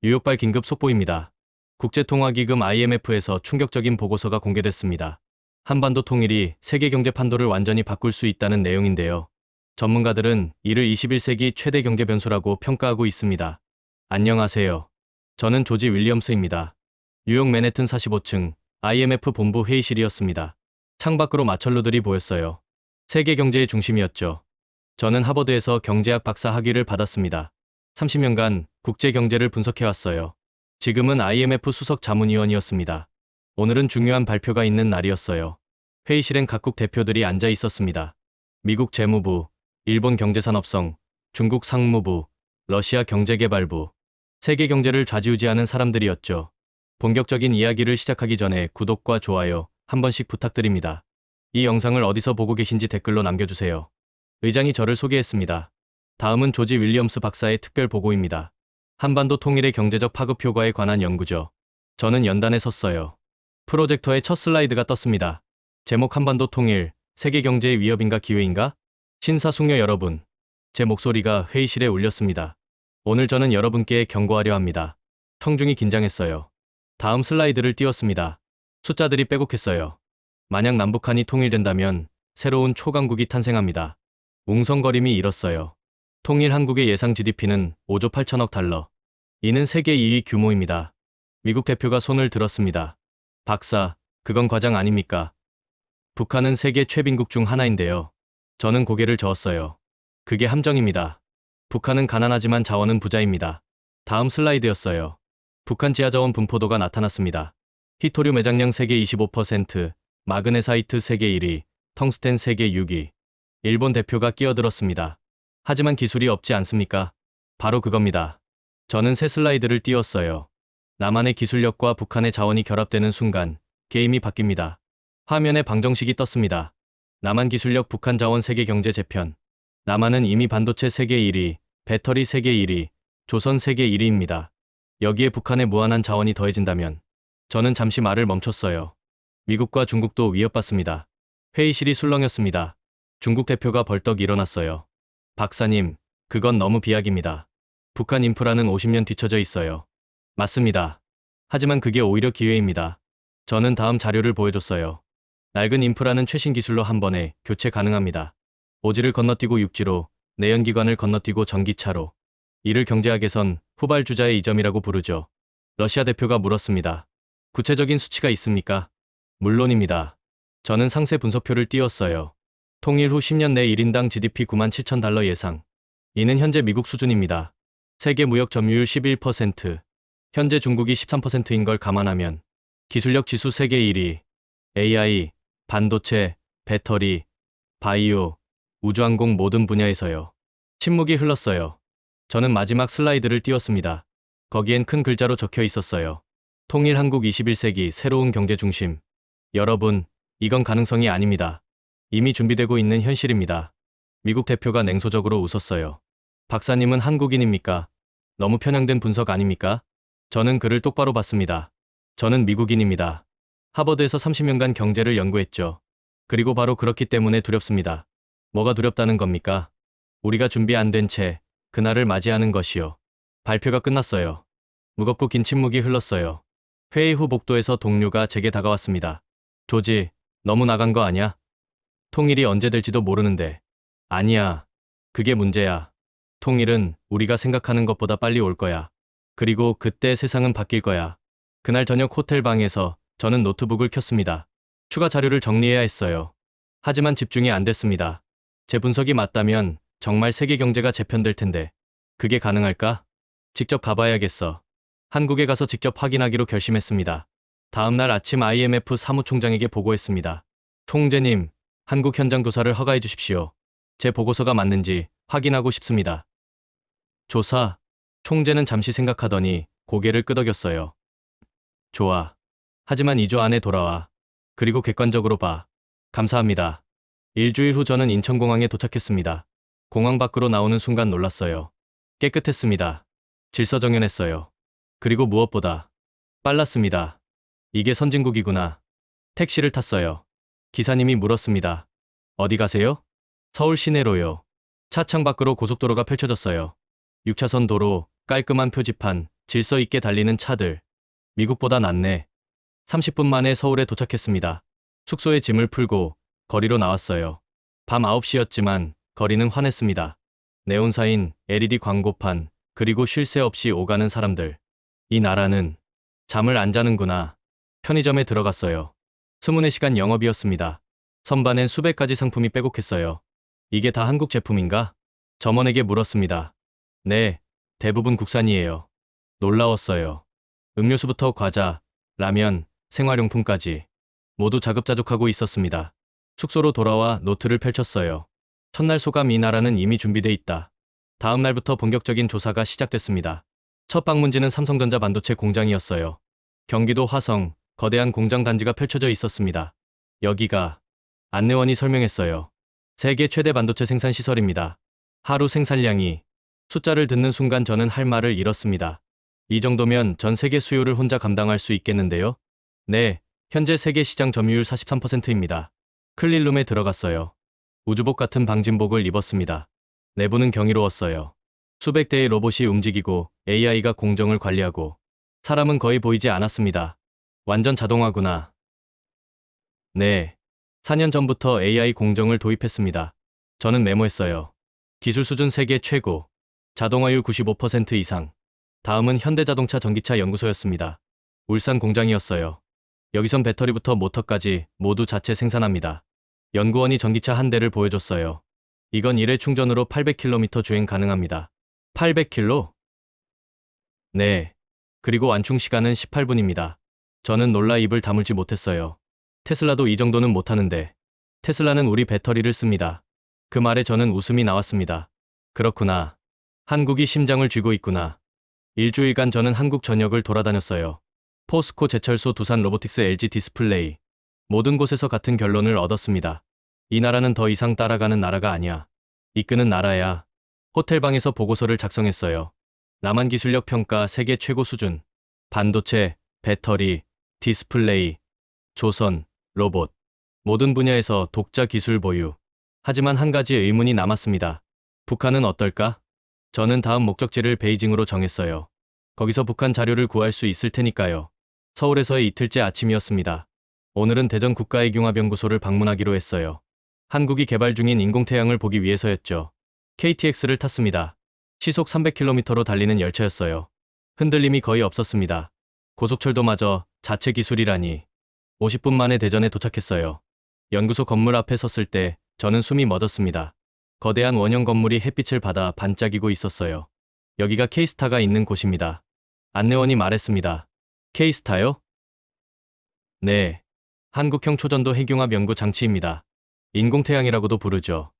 뉴욕발 긴급 속보입니다. 국제통화기금 IMF에서 충격적인 보고서가 공개됐습니다. 한반도 통일이 세계 경제 판도를 완전히 바꿀 수 있다는 내용인데요. 전문가들은 이를 21세기 최대 경제 변수라고 평가하고 있습니다. 안녕하세요. 저는 조지 윌리엄스입니다. 뉴욕 맨해튼 45층 IMF 본부 회의실이었습니다. 창밖으로 마철로들이 보였어요. 세계 경제의 중심이었죠. 저는 하버드에서 경제학 박사 학위를 받았습니다. 30년간 국제 경제를 분석해왔어요. 지금은 IMF 수석 자문위원이었습니다. 오늘은 중요한 발표가 있는 날이었어요. 회의실엔 각국 대표들이 앉아 있었습니다. 미국 재무부, 일본 경제산업성, 중국 상무부, 러시아 경제개발부, 세계 경제를 좌지우지하는 사람들이었죠. 본격적인 이야기를 시작하기 전에 구독과 좋아요 한 번씩 부탁드립니다. 이 영상을 어디서 보고 계신지 댓글로 남겨주세요. 의장이 저를 소개했습니다. 다음은 조지 윌리엄스 박사의 특별 보고입니다. 한반도 통일의 경제적 파급 효과에 관한 연구죠. 저는 연단에 섰어요. 프로젝터의 첫 슬라이드가 떴습니다. 제목 한반도 통일, 세계 경제의 위협인가 기회인가? 신사숙녀 여러분, 제 목소리가 회의실에 울렸습니다. 오늘 저는 여러분께 경고하려 합니다. 청중이 긴장했어요. 다음 슬라이드를 띄웠습니다. 숫자들이 빼곡했어요. 만약 남북한이 통일된다면 새로운 초강국이 탄생합니다. 웅성거림이 일었어요. 통일 한국의 예상 GDP는 5조 8천억 달러. 이는 세계 2위 규모입니다. 미국 대표가 손을 들었습니다. 박사, 그건 과장 아닙니까? 북한은 세계 최빈국 중 하나인데요. 저는 고개를 저었어요. 그게 함정입니다. 북한은 가난하지만 자원은 부자입니다. 다음 슬라이드였어요. 북한 지하자원 분포도가 나타났습니다. 히토류 매장량 세계 25%, 마그네사이트 세계 1위, 텅스텐 세계 6위. 일본 대표가 끼어들었습니다. 하지만 기술이 없지 않습니까? 바로 그겁니다. 저는 새 슬라이드를 띄웠어요. 남한의 기술력과 북한의 자원이 결합되는 순간 게임이 바뀝니다. 화면에 방정식이 떴습니다. 남한 기술력 북한 자원 세계 경제 재편. 남한은 이미 반도체 세계 1위, 배터리 세계 1위, 조선 세계 1위입니다. 여기에 북한의 무한한 자원이 더해진다면 저는 잠시 말을 멈췄어요. 미국과 중국도 위협받습니다. 회의실이 술렁였습니다. 중국 대표가 벌떡 일어났어요. 박사님, 그건 너무 비약입니다. 북한 인프라는 50년 뒤처져 있어요. 맞습니다. 하지만 그게 오히려 기회입니다. 저는 다음 자료를 보여줬어요. 낡은 인프라는 최신 기술로 한 번에 교체 가능합니다. 오지를 건너뛰고 육지로, 내연기관을 건너뛰고 전기차로. 이를 경제학에선 후발주자의 이점이라고 부르죠. 러시아 대표가 물었습니다. 구체적인 수치가 있습니까? 물론입니다. 저는 상세 분석표를 띄웠어요. 통일 후 10년 내 1인당 GDP 9만 7천 달러 예상. 이는 현재 미국 수준입니다. 세계 무역 점유율 11%, 현재 중국이 13%인 걸 감안하면 기술력 지수 세계 1위, AI, 반도체, 배터리, 바이오, 우주항공 모든 분야에서요. 침묵이 흘렀어요. 저는 마지막 슬라이드를 띄웠습니다. 거기엔 큰 글자로 적혀 있었어요. 통일 한국 21세기 새로운 경제 중심. 여러분, 이건 가능성이 아닙니다. 이미 준비되고 있는 현실입니다. 미국 대표가 냉소적으로 웃었어요. 박사님은 한국인입니까? 너무 편향된 분석 아닙니까? 저는 그를 똑바로 봤습니다. 저는 미국인입니다. 하버드에서 30년간 경제를 연구했죠. 그리고 바로 그렇기 때문에 두렵습니다. 뭐가 두렵다는 겁니까? 우리가 준비 안 된 채 그날을 맞이하는 것이요. 발표가 끝났어요. 무겁고 긴 침묵이 흘렀어요. 회의 후 복도에서 동료가 제게 다가왔습니다. 조지, 너무 나간 거 아냐? 통일이 언제 될지도 모르는데. 아니야. 그게 문제야. 통일은 우리가 생각하는 것보다 빨리 올 거야. 그리고 그때 세상은 바뀔 거야. 그날 저녁 호텔 방에서 저는 노트북을 켰습니다. 추가 자료를 정리해야 했어요. 하지만 집중이 안 됐습니다. 제 분석이 맞다면 정말 세계 경제가 재편될 텐데. 그게 가능할까? 직접 가봐야겠어. 한국에 가서 직접 확인하기로 결심했습니다. 다음 날 아침 IMF 사무총장에게 보고했습니다. 총재님, 한국 현장 조사를 허가해 주십시오. 제 보고서가 맞는지 확인하고 싶습니다. 조사? 총재는 잠시 생각하더니 고개를 끄덕였어요. 좋아. 하지만 2주 안에 돌아와. 그리고 객관적으로 봐. 감사합니다. 일주일 후 저는 인천공항에 도착했습니다. 공항 밖으로 나오는 순간 놀랐어요. 깨끗했습니다. 질서정연했어요. 그리고 무엇보다 빨랐습니다. 이게 선진국이구나. 택시를 탔어요. 기사님이 물었습니다. 어디 가세요? 서울 시내로요. 차 창 밖으로 고속도로가 펼쳐졌어요. 6차선 도로, 깔끔한 표지판, 질서 있게 달리는 차들. 미국보다 낫네. 30분 만에 서울에 도착했습니다. 숙소에 짐을 풀고 거리로 나왔어요. 밤 9시였지만 거리는 환했습니다. 네온사인, LED 광고판, 그리고 쉴 새 없이 오가는 사람들. 이 나라는 잠을 안 자는구나. 편의점에 들어갔어요. 스문의 시간 영업이었습니다. 선반엔 수백 가지 상품이 빼곡했어요. 이게 다 한국 제품인가? 점원에게 물었습니다. 네, 대부분 국산이에요. 놀라웠어요. 음료수부터 과자, 라면, 생활용품까지 모두 자급자족하고 있었습니다. 숙소로 돌아와 노트를 펼쳤어요. 첫날 소감: 이 나라는 이미 준비돼 있다. 다음 날부터 본격적인 조사가 시작됐습니다. 첫 방문지는 삼성전자 반도체 공장이었어요. 경기도 화성, 거대한 공장 단지가 펼쳐져 있었습니다. 여기가, 안내원이 설명했어요. 세계 최대 반도체 생산 시설입니다. 하루 생산량이, 숫자를 듣는 순간 저는 할 말을 잃었습니다. 이 정도면 전 세계 수요를 혼자 감당할 수 있겠는데요? 네, 현재 세계 시장 점유율 43%입니다. 클린룸에 들어갔어요. 우주복 같은 방진복을 입었습니다. 내부는 경이로웠어요. 수백 대의 로봇이 움직이고 AI가 공정을 관리하고 사람은 거의 보이지 않았습니다. 완전 자동화구나. 네. 4년 전부터 AI 공정을 도입했습니다. 저는 메모했어요. 기술 수준 세계 최고. 자동화율 95% 이상. 다음은 현대자동차 전기차 연구소였습니다. 울산 공장이었어요. 여기선 배터리부터 모터까지 모두 자체 생산합니다. 연구원이 전기차 한 대를 보여줬어요. 이건 일회 충전으로 800km 주행 가능합니다. 800km? 네. 그리고 완충 시간은 18분입니다. 저는 놀라 입을 다물지 못했어요. 테슬라도 이 정도는 못하는데. 테슬라는 우리 배터리를 씁니다. 그 말에 저는 웃음이 나왔습니다. 그렇구나. 한국이 심장을 쥐고 있구나. 일주일간 저는 한국 전역을 돌아다녔어요. 포스코, 제철소, 두산 로보틱스, LG 디스플레이. 모든 곳에서 같은 결론을 얻었습니다. 이 나라는 더 이상 따라가는 나라가 아니야. 이끄는 나라야. 호텔방에서 보고서를 작성했어요. 남한 기술력 평가 세계 최고 수준. 반도체, 배터리, 디스플레이, 조선, 로봇. 모든 분야에서 독자 기술 보유. 하지만 한 가지 의문이 남았습니다. 북한은 어떨까? 저는 다음 목적지를 베이징으로 정했어요. 거기서 북한 자료를 구할 수 있을 테니까요. 서울에서의 이틀째 아침이었습니다. 오늘은 대전 국가해경화연구소를 방문하기로 했어요. 한국이 개발 중인 인공태양을 보기 위해서였죠. KTX를 탔습니다. 시속 300km로 달리는 열차였어요. 흔들림이 거의 없었습니다. 고속철도마저 자체 기술이라니. 50분 만에 대전에 도착했어요. 연구소 건물 앞에 섰을 때 저는 숨이 멎었습니다. 거대한 원형 건물이 햇빛을 받아 반짝이고 있었어요. 여기가 K스타가 있는 곳입니다. 안내원이 말했습니다. K스타요? 네. 한국형 초전도 핵융합 연구 장치입니다. 인공태양이라고도 부르죠.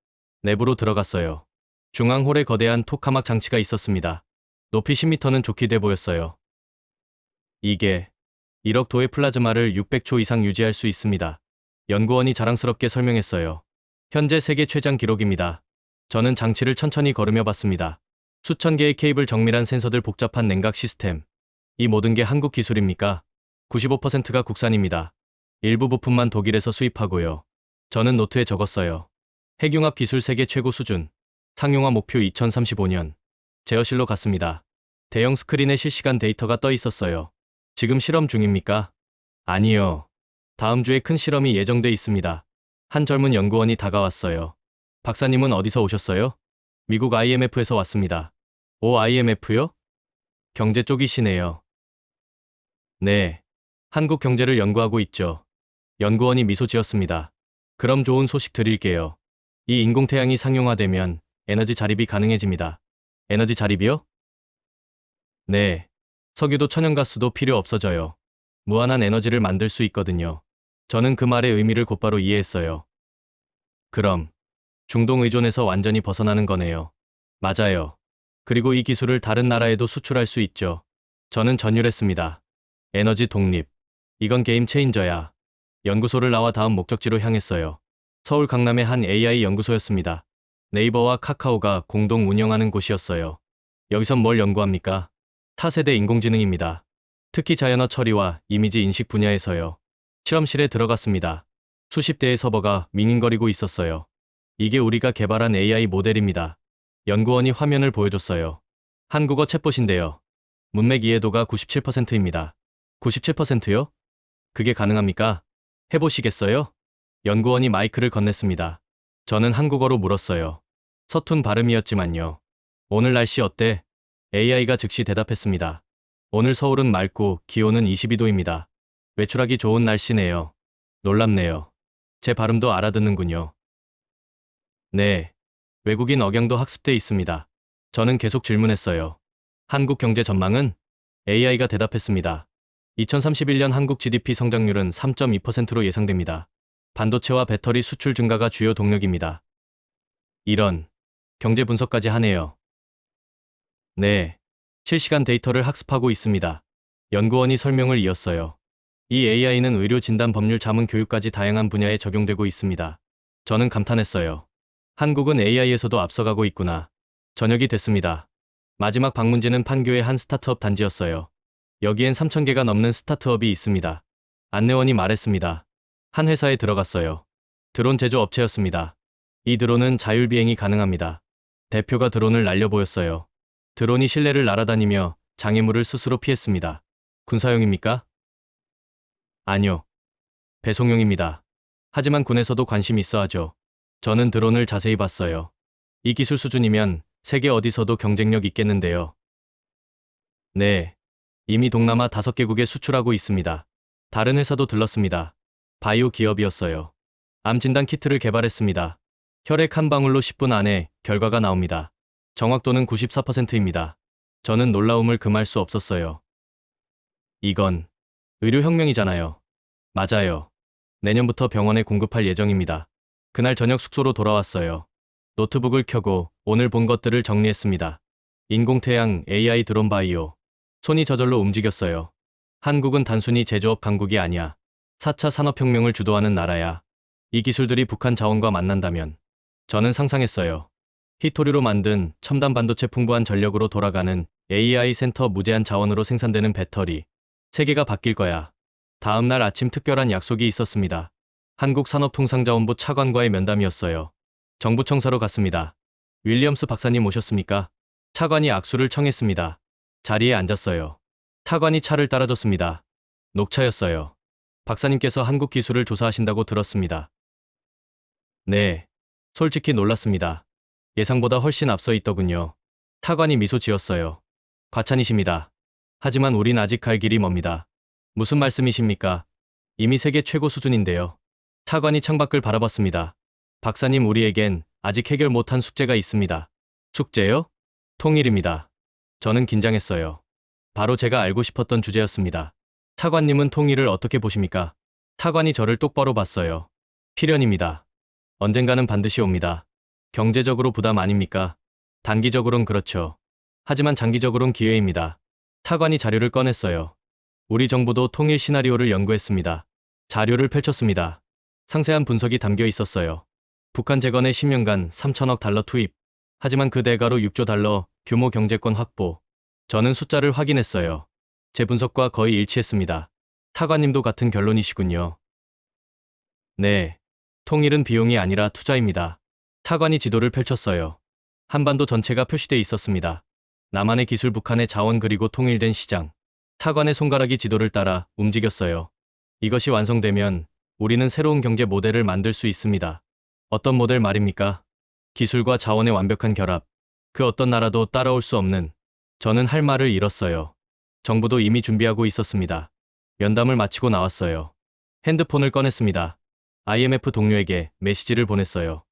내부로 들어갔어요. 중앙홀에 거대한 토카막 장치가 있었습니다. 높이 10m는 좋게 돼 보였어요. 이게 1억 도의 플라즈마를 600초 이상 유지할 수 있습니다. 연구원이 자랑스럽게 설명했어요. 현재 세계 최장 기록입니다. 저는 장치를 천천히 걸으며 봤습니다. 수천 개의 케이블, 정밀한 센서들, 복잡한 냉각 시스템. 이 모든 게 한국 기술입니까? 95%가 국산입니다. 일부 부품만 독일에서 수입하고요. 저는 노트에 적었어요. 핵융합 기술 세계 최고 수준. 상용화 목표 2035년. 제어실로 갔습니다. 대형 스크린에 실시간 데이터가 떠 있었어요. 지금 실험 중입니까? 아니요. 다음 주에 큰 실험이 예정돼 있습니다. 한 젊은 연구원이 다가왔어요. 박사님은 어디서 오셨어요? 미국 IMF에서 왔습니다. 오, IMF요? 경제 쪽이시네요. 네. 한국 경제를 연구하고 있죠. 연구원이 미소 지었습니다. 그럼 좋은 소식 드릴게요. 이 인공태양이 상용화되면 에너지 자립이 가능해집니다. 에너지 자립이요? 네. 석유도 천연가스도 필요 없어져요. 무한한 에너지를 만들 수 있거든요. 저는 그 말의 의미를 곧바로 이해했어요. 그럼 중동 의존에서 완전히 벗어나는 거네요. 맞아요. 그리고 이 기술을 다른 나라에도 수출할 수 있죠. 저는 전율했습니다. 에너지 독립. 이건 게임 체인저야. 연구소를 나와 다음 목적지로 향했어요. 서울 강남의 한 AI 연구소였습니다. 네이버와 카카오가 공동 운영하는 곳이었어요. 여기선 뭘 연구합니까? 차세대 인공지능입니다. 특히 자연어 처리와 이미지 인식 분야에서요. 실험실에 들어갔습니다. 수십 대의 서버가 밍밍거리고 있었어요. 이게 우리가 개발한 AI 모델입니다. 연구원이 화면을 보여줬어요. 한국어 챗봇인데요. 문맥 이해도가 97%입니다. 97%요? 그게 가능합니까? 해보시겠어요? 연구원이 마이크를 건넸습니다. 저는 한국어로 물었어요. 서툰 발음이었지만요. 오늘 날씨 어때? AI가 즉시 대답했습니다. 오늘 서울은 맑고 기온은 22도입니다. 외출하기 좋은 날씨네요. 놀랍네요. 제 발음도 알아듣는군요. 네. 외국인 억양도 학습돼 있습니다. 저는 계속 질문했어요. 한국 경제 전망은? AI가 대답했습니다. 2031년 한국 GDP 성장률은 3.2%로 예상됩니다. 반도체와 배터리 수출 증가가 주요 동력입니다. 이런 경제 분석까지 하네요. 네. 실시간 데이터를 학습하고 있습니다. 연구원이 설명을 이었어요. 이 AI는 의료 진단 법률 자문 교육까지 다양한 분야에 적용되고 있습니다. 저는 감탄했어요. 한국은 AI에서도 앞서가고 있구나. 저녁이 됐습니다. 마지막 방문지는 판교의 한 스타트업 단지였어요. 여기엔 3,000개가 넘는 스타트업이 있습니다. 안내원이 말했습니다. 한 회사에 들어갔어요. 드론 제조 업체였습니다. 이 드론은 자율비행이 가능합니다. 대표가 드론을 날려 보였어요. 드론이 실내를 날아다니며 장애물을 스스로 피했습니다. 군사용입니까? 아니요. 배송용입니다. 하지만 군에서도 관심 있어 하죠. 저는 드론을 자세히 봤어요. 이 기술 수준이면 세계 어디서도 경쟁력 있겠는데요. 네. 이미 동남아 5개국에 수출하고 있습니다. 다른 회사도 들렀습니다. 바이오 기업이었어요. 암 진단 키트를 개발했습니다. 혈액 한 방울로 10분 안에 결과가 나옵니다. 정확도는 94%입니다. 저는 놀라움을 금할 수 없었어요. 이건 의료혁명이잖아요. 맞아요. 내년부터 병원에 공급할 예정입니다. 그날 저녁 숙소로 돌아왔어요. 노트북을 켜고 오늘 본 것들을 정리했습니다. 인공태양, AI 드론 바이오. 손이 저절로 움직였어요. 한국은 단순히 제조업 강국이 아니야. 4차 산업혁명을 주도하는 나라야. 이 기술들이 북한 자원과 만난다면 저는 상상했어요. 히토리로 만든 첨단 반도체 풍부한 전력으로 돌아가는 AI 센터 무제한 자원으로 생산되는 배터리. 세계가 바뀔 거야. 다음 날 아침 특별한 약속이 있었습니다. 한국산업통상자원부 차관과의 면담이었어요. 정부 청사로 갔습니다. 윌리엄스 박사님 오셨습니까? 차관이 악수를 청했습니다. 자리에 앉았어요. 차관이 차를 따라줬습니다. 녹차였어요. 박사님께서 한국 기술을 조사하신다고 들었습니다. 네. 솔직히 놀랐습니다. 예상보다 훨씬 앞서 있더군요. 차관이 미소 지었어요. 과찬이십니다. 하지만 우린 아직 갈 길이 멉니다. 무슨 말씀이십니까? 이미 세계 최고 수준인데요. 차관이 창밖을 바라봤습니다. 박사님, 우리에겐 아직 해결 못한 숙제가 있습니다. 숙제요? 통일입니다. 저는 긴장했어요. 바로 제가 알고 싶었던 주제였습니다. 차관님은 통일을 어떻게 보십니까? 차관이 저를 똑바로 봤어요. 필연입니다. 언젠가는 반드시 옵니다. 경제적으로 부담 아닙니까? 단기적으론 그렇죠. 하지만 장기적으론 기회입니다. 차관이 자료를 꺼냈어요. 우리 정부도 통일 시나리오를 연구했습니다. 자료를 펼쳤습니다. 상세한 분석이 담겨 있었어요. 북한 재건에 10년간 3천억 달러 투입. 하지만 그 대가로 6조 달러 규모 경제권 확보. 저는 숫자를 확인했어요. 제 분석과 거의 일치했습니다. 차관님도 같은 결론이시군요. 네. 통일은 비용이 아니라 투자입니다. 차관이 지도를 펼쳤어요. 한반도 전체가 표시돼 있었습니다. 남한의 기술, 북한의 자원, 그리고 통일된 시장. 차관의 손가락이 지도를 따라 움직였어요. 이것이 완성되면 우리는 새로운 경제 모델을 만들 수 있습니다. 어떤 모델 말입니까? 기술과 자원의 완벽한 결합. 그 어떤 나라도 따라올 수 없는. 저는 할 말을 잃었어요. 정부도 이미 준비하고 있었습니다. 면담을 마치고 나왔어요. 핸드폰을 꺼냈습니다. IMF 동료에게 메시지를 보냈어요.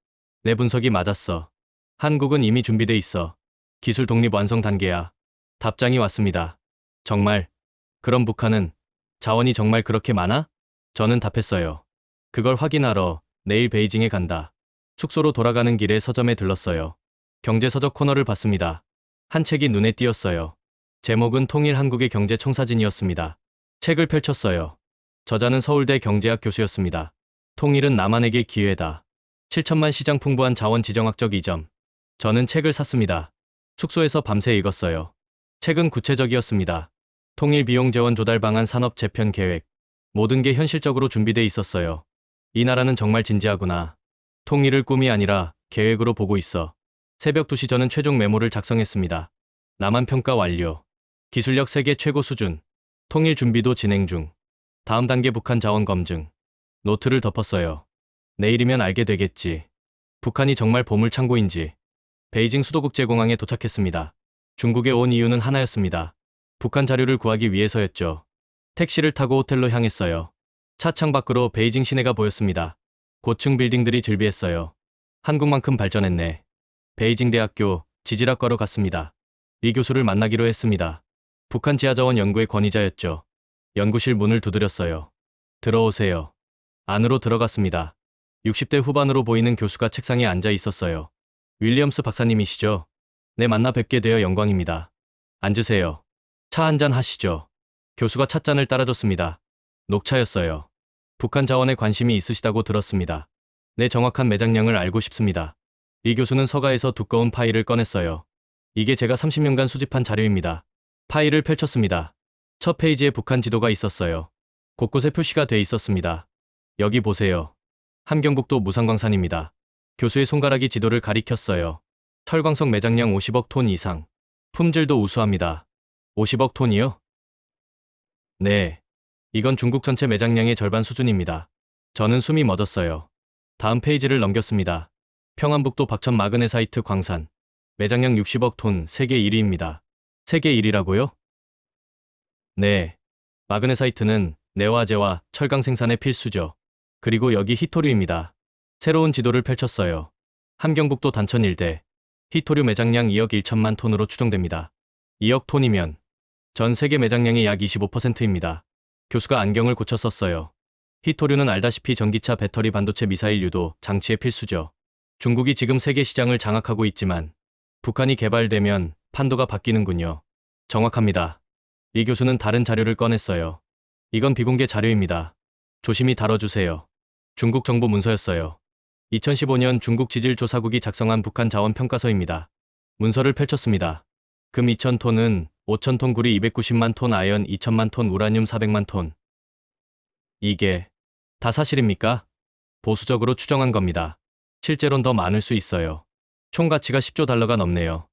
내 분석이 맞았어. 한국은 이미 준비돼 있어. 기술 독립 완성 단계야. 답장이 왔습니다. 정말? 그럼 북한은? 자원이 정말 그렇게 많아? 저는 답했어요. 그걸 확인하러 내일 베이징에 간다. 숙소로 돌아가는 길에 서점에 들렀어요. 경제서적 코너를 봤습니다. 한 책이 눈에 띄었어요. 제목은 통일 한국의 경제 총사진이었습니다. 책을 펼쳤어요. 저자는 서울대 경제학 교수였습니다. 통일은 남한에게 기회다. 7천만 시장 풍부한 자원 지정학적 이점. 저는 책을 샀습니다. 숙소에서 밤새 읽었어요. 책은 구체적이었습니다. 통일 비용 재원 조달 방안 산업 재편 계획. 모든 게 현실적으로 준비돼 있었어요. 이 나라는 정말 진지하구나. 통일을 꿈이 아니라 계획으로 보고 있어. 새벽 2시 저는 최종 메모를 작성했습니다. 남한 평가 완료. 기술력 세계 최고 수준. 통일 준비도 진행 중. 다음 단계 북한 자원 검증. 노트를 덮었어요. 내일이면 알게 되겠지. 북한이 정말 보물창고인지. 베이징 수도국제공항에 도착했습니다. 중국에 온 이유는 하나였습니다. 북한 자료를 구하기 위해서였죠. 택시를 타고 호텔로 향했어요. 차 창밖으로 베이징 시내가 보였습니다. 고층 빌딩들이 즐비했어요. 한국만큼 발전했네. 베이징 대학교 지질학과로 갔습니다. 이 교수를 만나기로 했습니다. 북한 지하자원 연구의 권위자였죠. 연구실 문을 두드렸어요. 들어오세요. 안으로 들어갔습니다. 60대 후반으로 보이는 교수가 책상에 앉아 있었어요. 윌리엄스 박사님이시죠? 네, 만나 뵙게 되어 영광입니다. 앉으세요. 차 한잔 하시죠. 교수가 찻잔을 따라줬습니다. 녹차였어요. 북한 자원에 관심이 있으시다고 들었습니다. 네, 정확한 매장량을 알고 싶습니다. 이 교수는 서가에서 두꺼운 파일을 꺼냈어요. 이게 제가 30년간 수집한 자료입니다. 파일을 펼쳤습니다. 첫 페이지에 북한 지도가 있었어요. 곳곳에 표시가 돼 있었습니다. 여기 보세요. 함경북도 무산광산입니다. 교수의 손가락이 지도를 가리켰어요. 철광석 매장량 50억 톤 이상. 품질도 우수합니다. 50억 톤이요? 네. 이건 중국 전체 매장량의 절반 수준입니다. 저는 숨이 멎었어요. 다음 페이지를 넘겼습니다. 평안북도 박천 마그네사이트 광산. 매장량 60억 톤, 세계 1위입니다. 세계 1위라고요? 네. 마그네사이트는 내화재와 철강 생산의 필수죠. 그리고 여기 히토류입니다. 새로운 지도를 펼쳤어요. 함경북도 단천 일대. 히토류 매장량 2억 1천만 톤으로 추정됩니다. 2억 톤이면 전 세계 매장량의 약 25%입니다. 교수가 안경을 고쳐 썼어요. 히토류는 알다시피 전기차, 배터리, 반도체, 미사일 유도, 장치의 필수죠. 중국이 지금 세계 시장을 장악하고 있지만 북한이 개발되면 판도가 바뀌는군요. 정확합니다. 이 교수는 다른 자료를 꺼냈어요. 이건 비공개 자료입니다. 조심히 다뤄주세요. 중국 정부 문서였어요. 2015년 중국 지질조사국이 작성한 북한 자원 평가서입니다. 문서를 펼쳤습니다. 금 2,000톤은 5,000톤, 구리 290만 톤, 아연 2천만 톤, 우라늄 400만 톤. 이게 다 사실입니까? 보수적으로 추정한 겁니다. 실제론 더 많을 수 있어요. 총 가치가 10조 달러가 넘네요.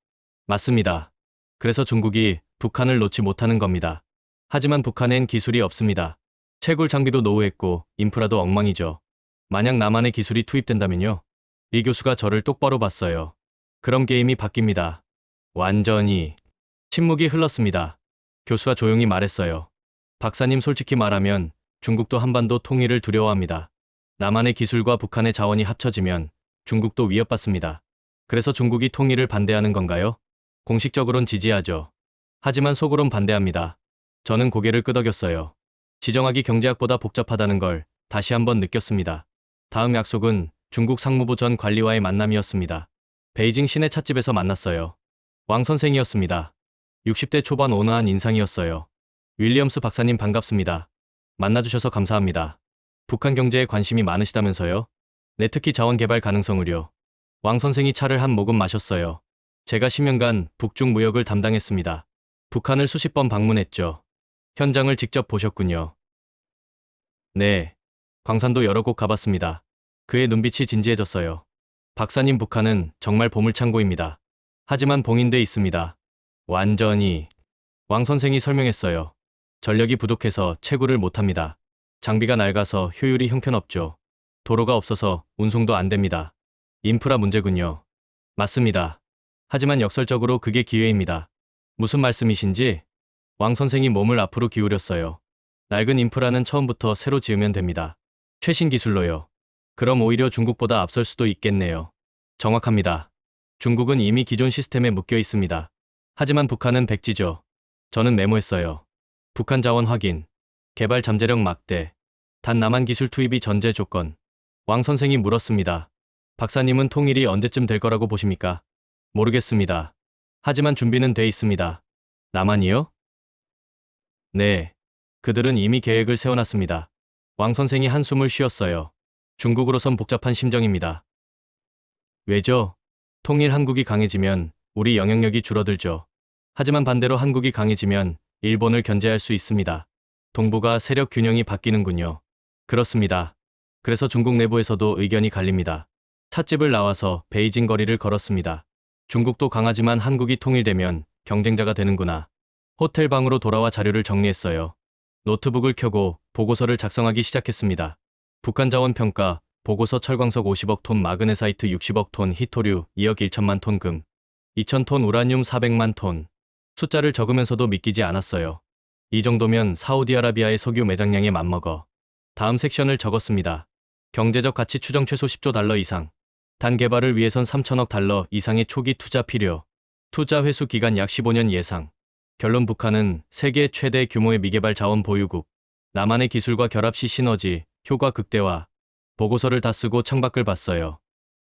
맞습니다. 그래서 중국이 북한을 놓지 못하는 겁니다. 하지만 북한엔 기술이 없습니다. 채굴 장비도 노후했고 인프라도 엉망이죠. 만약 남한의 기술이 투입된다면요? 이 교수가 저를 똑바로 봤어요. 그럼 게임이 바뀝니다. 완전히. 침묵이 흘렀습니다. 교수가 조용히 말했어요. 박사님, 솔직히 말하면 중국도 한반도 통일을 두려워합니다. 남한의 기술과 북한의 자원이 합쳐지면 중국도 위협받습니다. 그래서 중국이 통일을 반대하는 건가요? 공식적으론 지지하죠. 하지만 속으론 반대합니다. 저는 고개를 끄덕였어요. 지정학이 경제학보다 복잡하다는 걸 다시 한번 느꼈습니다. 다음 약속은 중국 상무부 전 관리와의 만남이었습니다. 베이징 시내 찻집에서 만났어요. 왕 선생이었습니다. 60대 초반 온화한 인상이었어요. 윌리엄스 박사님, 반갑습니다. 만나주셔서 감사합니다. 북한 경제에 관심이 많으시다면서요? 네, 특히 자원 개발 가능성을요. 왕 선생이 차를 한 모금 마셨어요. 제가 10년간 북중 무역을 담당했습니다. 북한을 수십 번 방문했죠. 현장을 직접 보셨군요. 네. 광산도 여러 곳 가봤습니다. 그의 눈빛이 진지해졌어요. 박사님, 북한은 정말 보물창고입니다. 하지만 봉인돼 있습니다. 완전히. 왕 선생이 설명했어요. 전력이 부족해서 채굴을 못합니다. 장비가 낡아서 효율이 형편없죠. 도로가 없어서 운송도 안 됩니다. 인프라 문제군요. 맞습니다. 하지만 역설적으로 그게 기회입니다. 무슨 말씀이신지? 왕 선생이 몸을 앞으로 기울였어요. 낡은 인프라는 처음부터 새로 지으면 됩니다. 최신 기술로요. 그럼 오히려 중국보다 앞설 수도 있겠네요. 정확합니다. 중국은 이미 기존 시스템에 묶여 있습니다. 하지만 북한은 백지죠. 저는 메모했어요. 북한 자원 확인, 개발 잠재력 막대, 단 남한 기술 투입이 전제 조건. 왕 선생이 물었습니다. 박사님은 통일이 언제쯤 될 거라고 보십니까? 모르겠습니다. 하지만 준비는 돼 있습니다. 남한이요? 네. 그들은 이미 계획을 세워놨습니다. 왕 선생이 한숨을 쉬었어요. 중국으로선 복잡한 심정입니다. 왜죠? 통일 한국이 강해지면 우리 영향력이 줄어들죠. 하지만 반대로 한국이 강해지면 일본을 견제할 수 있습니다. 동북아 세력 균형이 바뀌는군요. 그렇습니다. 그래서 중국 내부에서도 의견이 갈립니다. 찻집을 나와서 베이징 거리를 걸었습니다. 중국도 강하지만 한국이 통일되면 경쟁자가 되는구나. 호텔 방으로 돌아와 자료를 정리했어요. 노트북을 켜고 보고서를 작성하기 시작했습니다. 북한 자원 평가, 보고서 철광석 50억 톤, 마그네사이트 60억 톤, 히토류 2억 1천만 톤, 금 2,000톤, 우라늄 400만 톤. 숫자를 적으면서도 믿기지 않았어요. 이 정도면 사우디아라비아의 석유 매장량에 맞먹어. 다음 섹션을 적었습니다. 경제적 가치 추정 최소 10조 달러 이상. 단 개발을 위해선 3천억 달러 이상의 초기 투자 필요. 투자 회수 기간 약 15년 예상. 결론 북한은 세계 최대 규모의 미개발 자원 보유국. 남한의 기술과 결합 시 시너지, 효과 극대화. 보고서를 다 쓰고 창밖을 봤어요.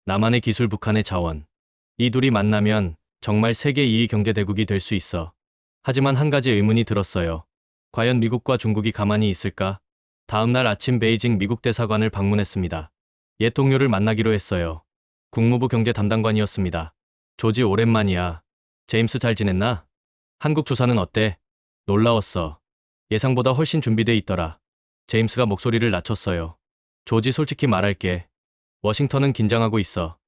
남한의 기술, 북한의 자원. 이 둘이 만나면 정말 세계 2위 경제대국이 될 수 있어. 하지만 한 가지 의문이 들었어요. 과연 미국과 중국이 가만히 있을까? 다음 날 아침 베이징 미국 대사관을 방문했습니다. 옛 동료를 만나기로 했어요. 국무부 경제 담당관이었습니다. 조지, 오랜만이야. 제임스 잘 지냈나? 한국 조사는 어때? 놀라웠어. 예상보다 훨씬 준비돼 있더라. 제임스가 목소리를 낮췄어요. 조지, 솔직히 말할게. 워싱턴은 긴장하고 있어.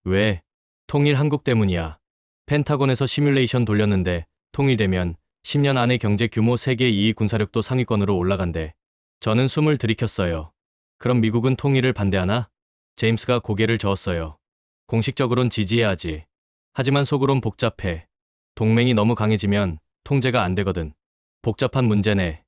왜? 통일 한국 때문이야. 펜타곤에서 시뮬레이션 돌렸는데 통일되면 10년 안에 경제 규모 세계 2위, 군사력도 상위권으로 올라간대. 저는 숨을 들이켰어요. 그럼 미국은 통일을 반대하나? 제임스가 고개를 저었어요. 공식적으론 지지해야지. 하지만 속으론 복잡해. 동맹이 너무 강해지면 통제가 안 되거든. 복잡한 문제네.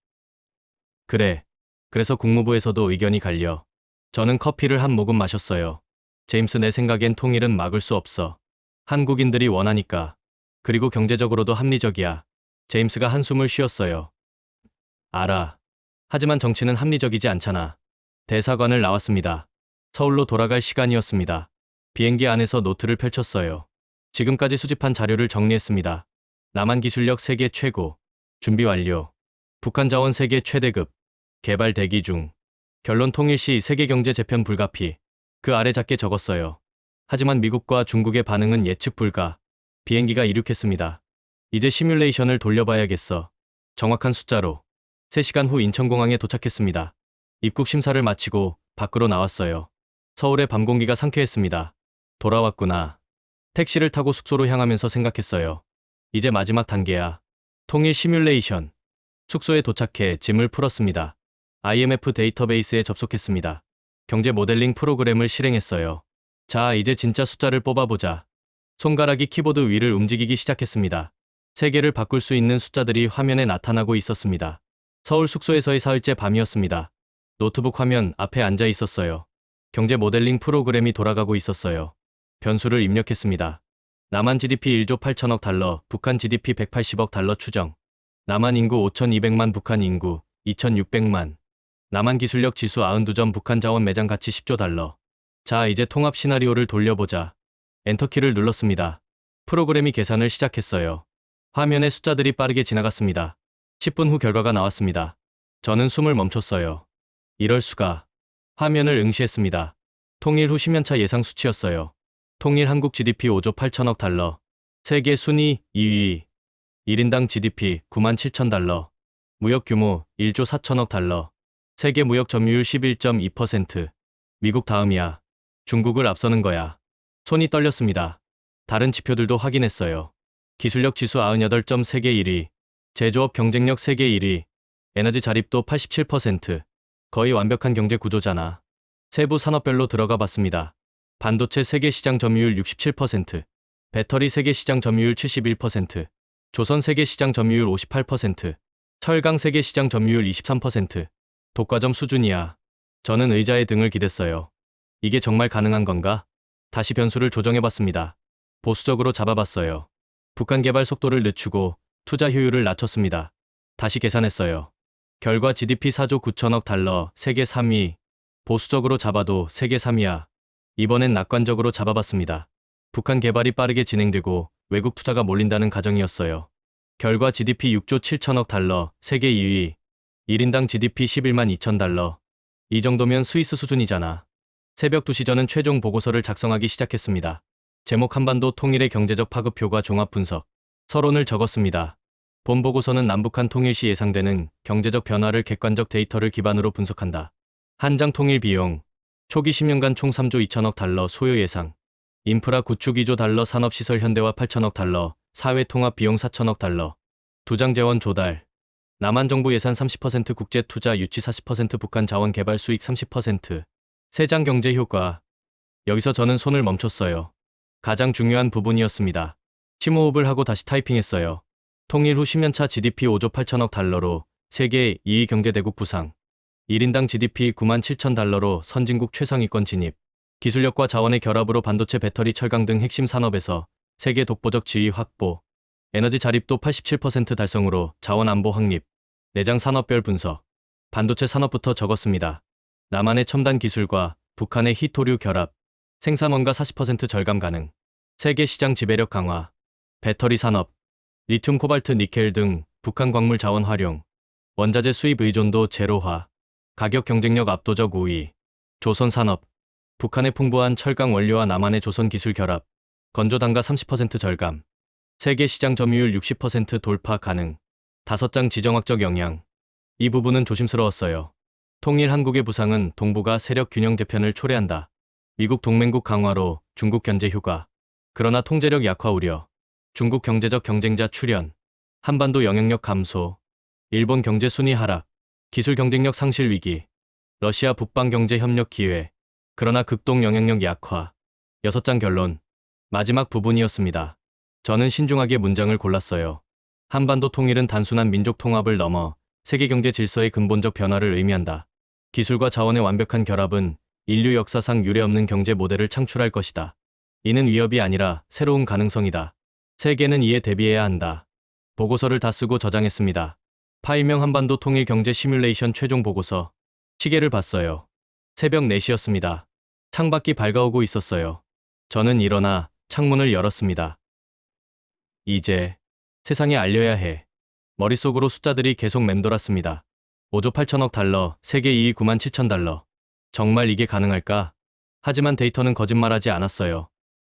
그래. 그래서 국무부에서도 의견이 갈려. 저는 커피를 한 모금 마셨어요. 제임스, 내 생각엔 통일은 막을 수 없어. 한국인들이 원하니까. 그리고 경제적으로도 합리적이야. 제임스가 한숨을 쉬었어요. 알아. 하지만 정치는 합리적이지 않잖아. 대사관을 나왔습니다. 서울로 돌아갈 시간이었습니다. 비행기 안에서 노트를 펼쳤어요. 지금까지 수집한 자료를 정리했습니다. 남한 기술력 세계 최고. 준비 완료. 북한 자원 세계 최대급. 개발 대기 중. 결론 통일 시 세계경제 재편 불가피. 그 아래 작게 적었어요. 하지만 미국과 중국의 반응은 예측 불가. 비행기가 이륙했습니다. 이제 시뮬레이션을 돌려봐야겠어. 정확한 숫자로. 3시간 후 인천공항에 도착했습니다. 입국 심사를 마치고 밖으로 나왔어요. 서울의 밤 공기가 상쾌했습니다. 돌아왔구나. 택시를 타고 숙소로 향하면서 생각했어요. 이제 마지막 단계야. 통일 시뮬레이션. 숙소에 도착해 짐을 풀었습니다. IMF 데이터베이스에 접속했습니다. 경제 모델링 프로그램을 실행했어요. 자, 이제 진짜 숫자를 뽑아보자. 손가락이 키보드 위를 움직이기 시작했습니다. 세계를 바꿀 수 있는 숫자들이 화면에 나타나고 있었습니다. 서울 숙소에서의 사흘째 밤이었습니다. 노트북 화면 앞에 앉아 있었어요. 경제 모델링 프로그램이 돌아가고 있었어요. 변수를 입력했습니다. 남한 GDP 1조 8천억 달러, 북한 GDP 180억 달러 추정. 남한 인구 5,200만, 북한 인구 2,600만. 남한 기술력 지수 92점, 북한 자원 매장 가치 10조 달러. 자, 이제 통합 시나리오를 돌려보자. 엔터키를 눌렀습니다. 프로그램이 계산을 시작했어요. 화면에 숫자들이 빠르게 지나갔습니다. 10분 후 결과가 나왔습니다. 저는 숨을 멈췄어요. 이럴 수가. 화면을 응시했습니다. 통일 후 10년차 예상 수치였어요. 통일 한국 GDP 5조 8천억 달러. 세계 순위 2위. 1인당 GDP 9만 7천 달러. 무역 규모 1조 4천억 달러. 세계 무역 점유율 11.2%. 미국 다음이야. 중국을 앞서는 거야. 손이 떨렸습니다. 다른 지표들도 확인했어요. 기술력 지수 98점 세계 1위. 제조업 경쟁력 세계 1위. 에너지 자립도 87%. 거의 완벽한 경제 구조잖아. 세부 산업별로 들어가 봤습니다. 반도체 세계 시장 점유율 67%. 배터리 세계 시장 점유율 71%. 조선 세계 시장 점유율 58%. 철강 세계 시장 점유율 23%. 독과점 수준이야. 저는 의자에 등을 기댔어요. 이게 정말 가능한 건가? 다시 변수를 조정해봤습니다. 보수적으로 잡아봤어요. 북한 개발 속도를 늦추고 투자 효율을 낮췄습니다. 다시 계산했어요. 결과 GDP 4조 9천억 달러, 세계 3위. 보수적으로 잡아도 세계 3위야. 이번엔 낙관적으로 잡아봤습니다. 북한 개발이 빠르게 진행되고 외국 투자가 몰린다는 가정이었어요. 결과 GDP 6조 7천억 달러, 세계 2위. 1인당 GDP 11만 2천 달러. 이 정도면 스위스 수준이잖아. 새벽 2시 저는 최종 보고서를 작성하기 시작했습니다. 제목 한반도 통일의 경제적 파급효과 종합 분석. 서론을 적었습니다. 본 보고서는 남북한 통일 시 예상되는 경제적 변화를 객관적 데이터를 기반으로 분석한다. 한장 통일 비용. 초기 10년간 총 3조 2천억 달러 소요 예상. 인프라 구축 2조 달러, 산업시설 현대화 8천억 달러, 사회 통합 비용 4천억 달러. 두장 재원 조달. 남한 정부 예산 30%, 국제 투자 유치 40%, 북한 자원 개발 수익 30%. 세장 경제 효과. 여기서 저는 손을 멈췄어요. 가장 중요한 부분이었습니다. 심호흡을 하고 다시 타이핑했어요. 통일 후 10년차 GDP 5조 8천억 달러로 세계 2위 경제대국 부상. 1인당 GDP 9만 7천 달러로 선진국 최상위권 진입. 기술력과 자원의 결합으로 반도체, 배터리, 철강 등 핵심 산업에서 세계 독보적 지위 확보. 에너지 자립도 87% 달성으로 자원 안보 확립. 내장 산업별 분석. 반도체 산업부터 적었습니다. 남한의 첨단 기술과 북한의 희토류 결합. 생산 원가 40% 절감 가능. 세계 시장 지배력 강화. 배터리 산업. 리튬, 코발트, 니켈 등 북한 광물 자원 활용. 원자재 수입 의존도 제로화. 가격 경쟁력 압도적 우위. 조선 산업. 북한의 풍부한 철강 원료와 남한의 조선 기술 결합. 건조 단가 30% 절감. 세계 시장 점유율 60% 돌파 가능. 5장 지정학적 영향. 이 부분은 조심스러웠어요. 통일 한국의 부상은 동북아 세력 균형 재편을 초래한다. 미국 동맹국 강화로 중국 견제 효과. 그러나 통제력 약화 우려. 중국 경제적 경쟁자 출현. 한반도 영향력 감소. 일본 경제 순위 하락. 기술 경쟁력 상실 위기. 러시아 북방 경제 협력 기회. 그러나 극동 영향력 약화. 6장 결론. 마지막 부분이었습니다. 저는 신중하게 문장을 골랐어요. 한반도 통일은 단순한 민족 통합을 넘어 세계 경제 질서의 근본적 변화를 의미한다. 기술과 자원의 완벽한 결합은 인류 역사상 유례없는 경제 모델을 창출할 것이다. 이는 위협이 아니라 새로운 가능성이다. 세계는 이에 대비해야 한다. 보고서를 다 쓰고 저장했습니다. 파일명 한반도 통일 경제 시뮬레이션 최종 보고서. 시계를 봤어요. 새벽 4시였습니다. 창밖이 밝아오고 있었어요. 저는 일어나 창문을 열었습니다. 이제 세상에 알려야 해. 머릿속으로 숫자들이 계속 맴돌았습니다. 5조 8천억 달러, 세계 2위 9만 7천 달러. 정말 이게 가능할까? 하지만 데이터는 거짓말하지 않았어요.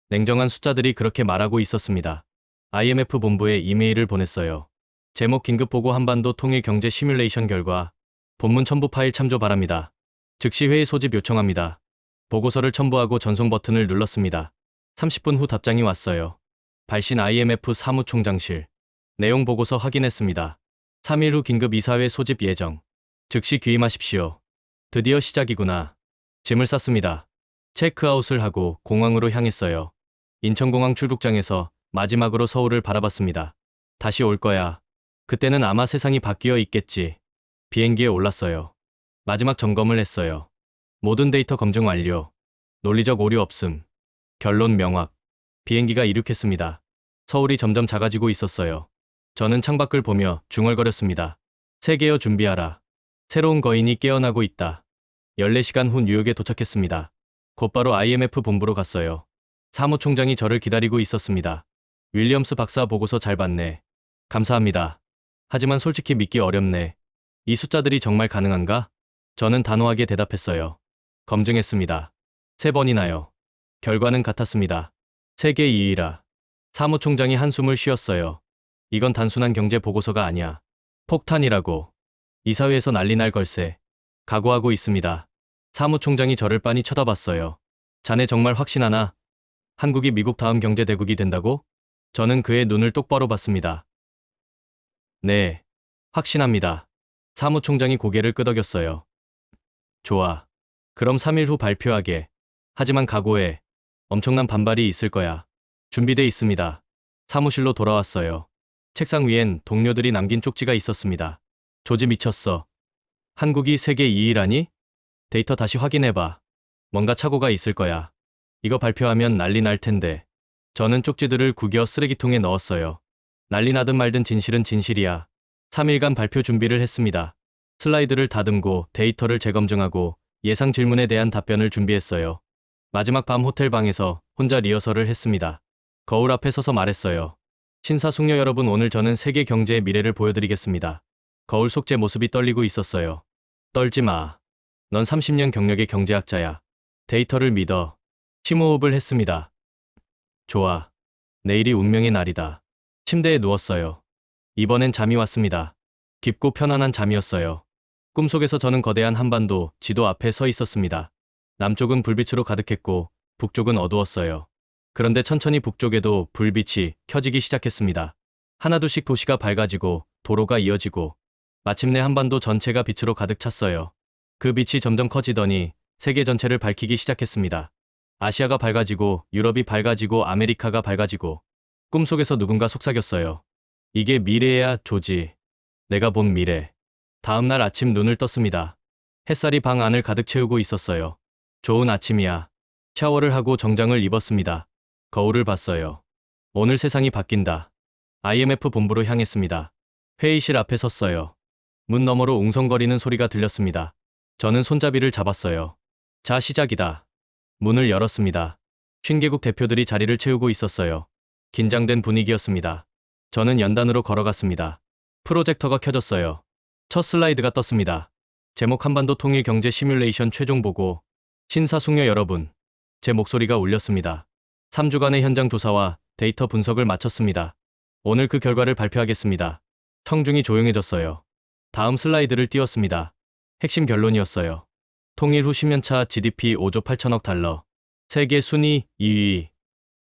냉정한 숫자들이 그렇게 말하고 있었습니다. IMF 본부에 이메일을 보냈어요. 제목 긴급 보고 한반도 통일 경제 시뮬레이션 결과. 본문 첨부 파일 참조 바랍니다. 즉시 회의 소집 요청합니다. 보고서를 첨부하고 전송 버튼을 눌렀습니다. 30분 후 답장이 왔어요. 발신 IMF 사무총장실. 내용 보고서 확인했습니다. 3일 후 긴급 이사회 소집 예정. 즉시 귀임하십시오. 드디어 시작이구나. 짐을 쌌습니다. 체크아웃을 하고 공항으로 향했어요. 인천공항 출국장에서 마지막으로 서울을 바라봤습니다. 다시 올 거야. 그때는 아마 세상이 바뀌어 있겠지. 비행기에 올랐어요. 마지막 점검을 했어요. 모든 데이터 검증 완료. 논리적 오류 없음. 결론 명확. 비행기가 이륙했습니다. 서울이 점점 작아지고 있었어요. 저는 창밖을 보며 중얼거렸습니다. 세계여 준비하라. 새로운 거인이 깨어나고 있다. 14시간 후 뉴욕에 도착했습니다. 곧바로 IMF 본부로 갔어요. 사무총장이 저를 기다리고 있었습니다. 윌리엄스 박사 보고서 잘 봤네. 감사합니다. 하지만 솔직히 믿기 어렵네. 이 숫자들이 정말 가능한가? 저는 단호하게 대답했어요. 검증했습니다. 3번이나요. 결과는 같았습니다. 세계 2위라. 사무총장이 한숨을 쉬었어요. 이건 단순한 경제 보고서가 아니야. 폭탄이라고. 이사회에서 난리 날 걸세. 각오하고 있습니다. 사무총장이 저를 빤히 쳐다봤어요. 자네 정말 확신하나? 한국이 미국 다음 경제 대국이 된다고? 저는 그의 눈을 똑바로 봤습니다. 네, 확신합니다. 사무총장이 고개를 끄덕였어요. 좋아. 그럼 3일 후 발표하게. 하지만 각오해. 엄청난 반발이 있을 거야. 준비돼 있습니다. 사무실로 돌아왔어요. 책상 위엔 동료들이 남긴 쪽지가 있었습니다. 조지 미쳤어. 한국이 세계 2위라니? 데이터 다시 확인해봐. 뭔가 착오가 있을 거야. 이거 발표하면 난리 날 텐데. 저는 쪽지들을 구겨 쓰레기통에 넣었어요. 난리 나든 말든 진실은 진실이야. 3일간 발표 준비를 했습니다. 슬라이드를 다듬고 데이터를 재검증하고 예상 질문에 대한 답변을 준비했어요. 마지막 밤 호텔 방에서 혼자 리허설을 했습니다. 거울 앞에 서서 말했어요. 신사숙녀 여러분, 오늘 저는 세계 경제의 미래를 보여드리겠습니다. 거울 속 제 모습이 떨리고 있었어요. 떨지 마. 넌 30년 경력의 경제학자야. 데이터를 믿어. 심호흡을 했습니다. 좋아. 내일이 운명의 날이다. 침대에 누웠어요. 이번엔 잠이 왔습니다. 깊고 편안한 잠이었어요. 꿈속에서 저는 거대한 한반도 지도 앞에 서 있었습니다. 남쪽은 불빛으로 가득했고 북쪽은 어두웠어요. 그런데 천천히 북쪽에도 불빛이 켜지기 시작했습니다. 하나둘씩 도시가 밝아지고 도로가 이어지고 마침내 한반도 전체가 빛으로 가득 찼어요. 그 빛이 점점 커지더니 세계 전체를 밝히기 시작했습니다. 아시아가 밝아지고 유럽이 밝아지고 아메리카가 밝아지고 꿈속에서 누군가 속삭였어요. 이게 미래야, 조지. 내가 본 미래. 다음 날 아침 눈을 떴습니다. 햇살이 방 안을 가득 채우고 있었어요. 좋은 아침이야. 샤워를 하고 정장을 입었습니다. 거울을 봤어요. 오늘 세상이 바뀐다. IMF 본부로 향했습니다. 회의실 앞에 섰어요. 문 너머로 웅성거리는 소리가 들렸습니다. 저는 손잡이를 잡았어요. 자, 시작이다. 문을 열었습니다. 50개국 대표들이 자리를 채우고 있었어요. 긴장된 분위기였습니다. 저는 연단으로 걸어갔습니다. 프로젝터가 켜졌어요. 첫 슬라이드가 떴습니다. 제목 한반도 통일 경제 시뮬레이션 최종 보고. 신사숙녀 여러분. 제 목소리가 울렸습니다. 3주간의 현장 조사와 데이터 분석을 마쳤습니다. 오늘 그 결과를 발표하겠습니다. 청중이 조용해졌어요. 다음 슬라이드를 띄웠습니다. 핵심 결론이었어요. 통일 후 10년차 GDP 5조 8천억 달러. 세계 순위 2위.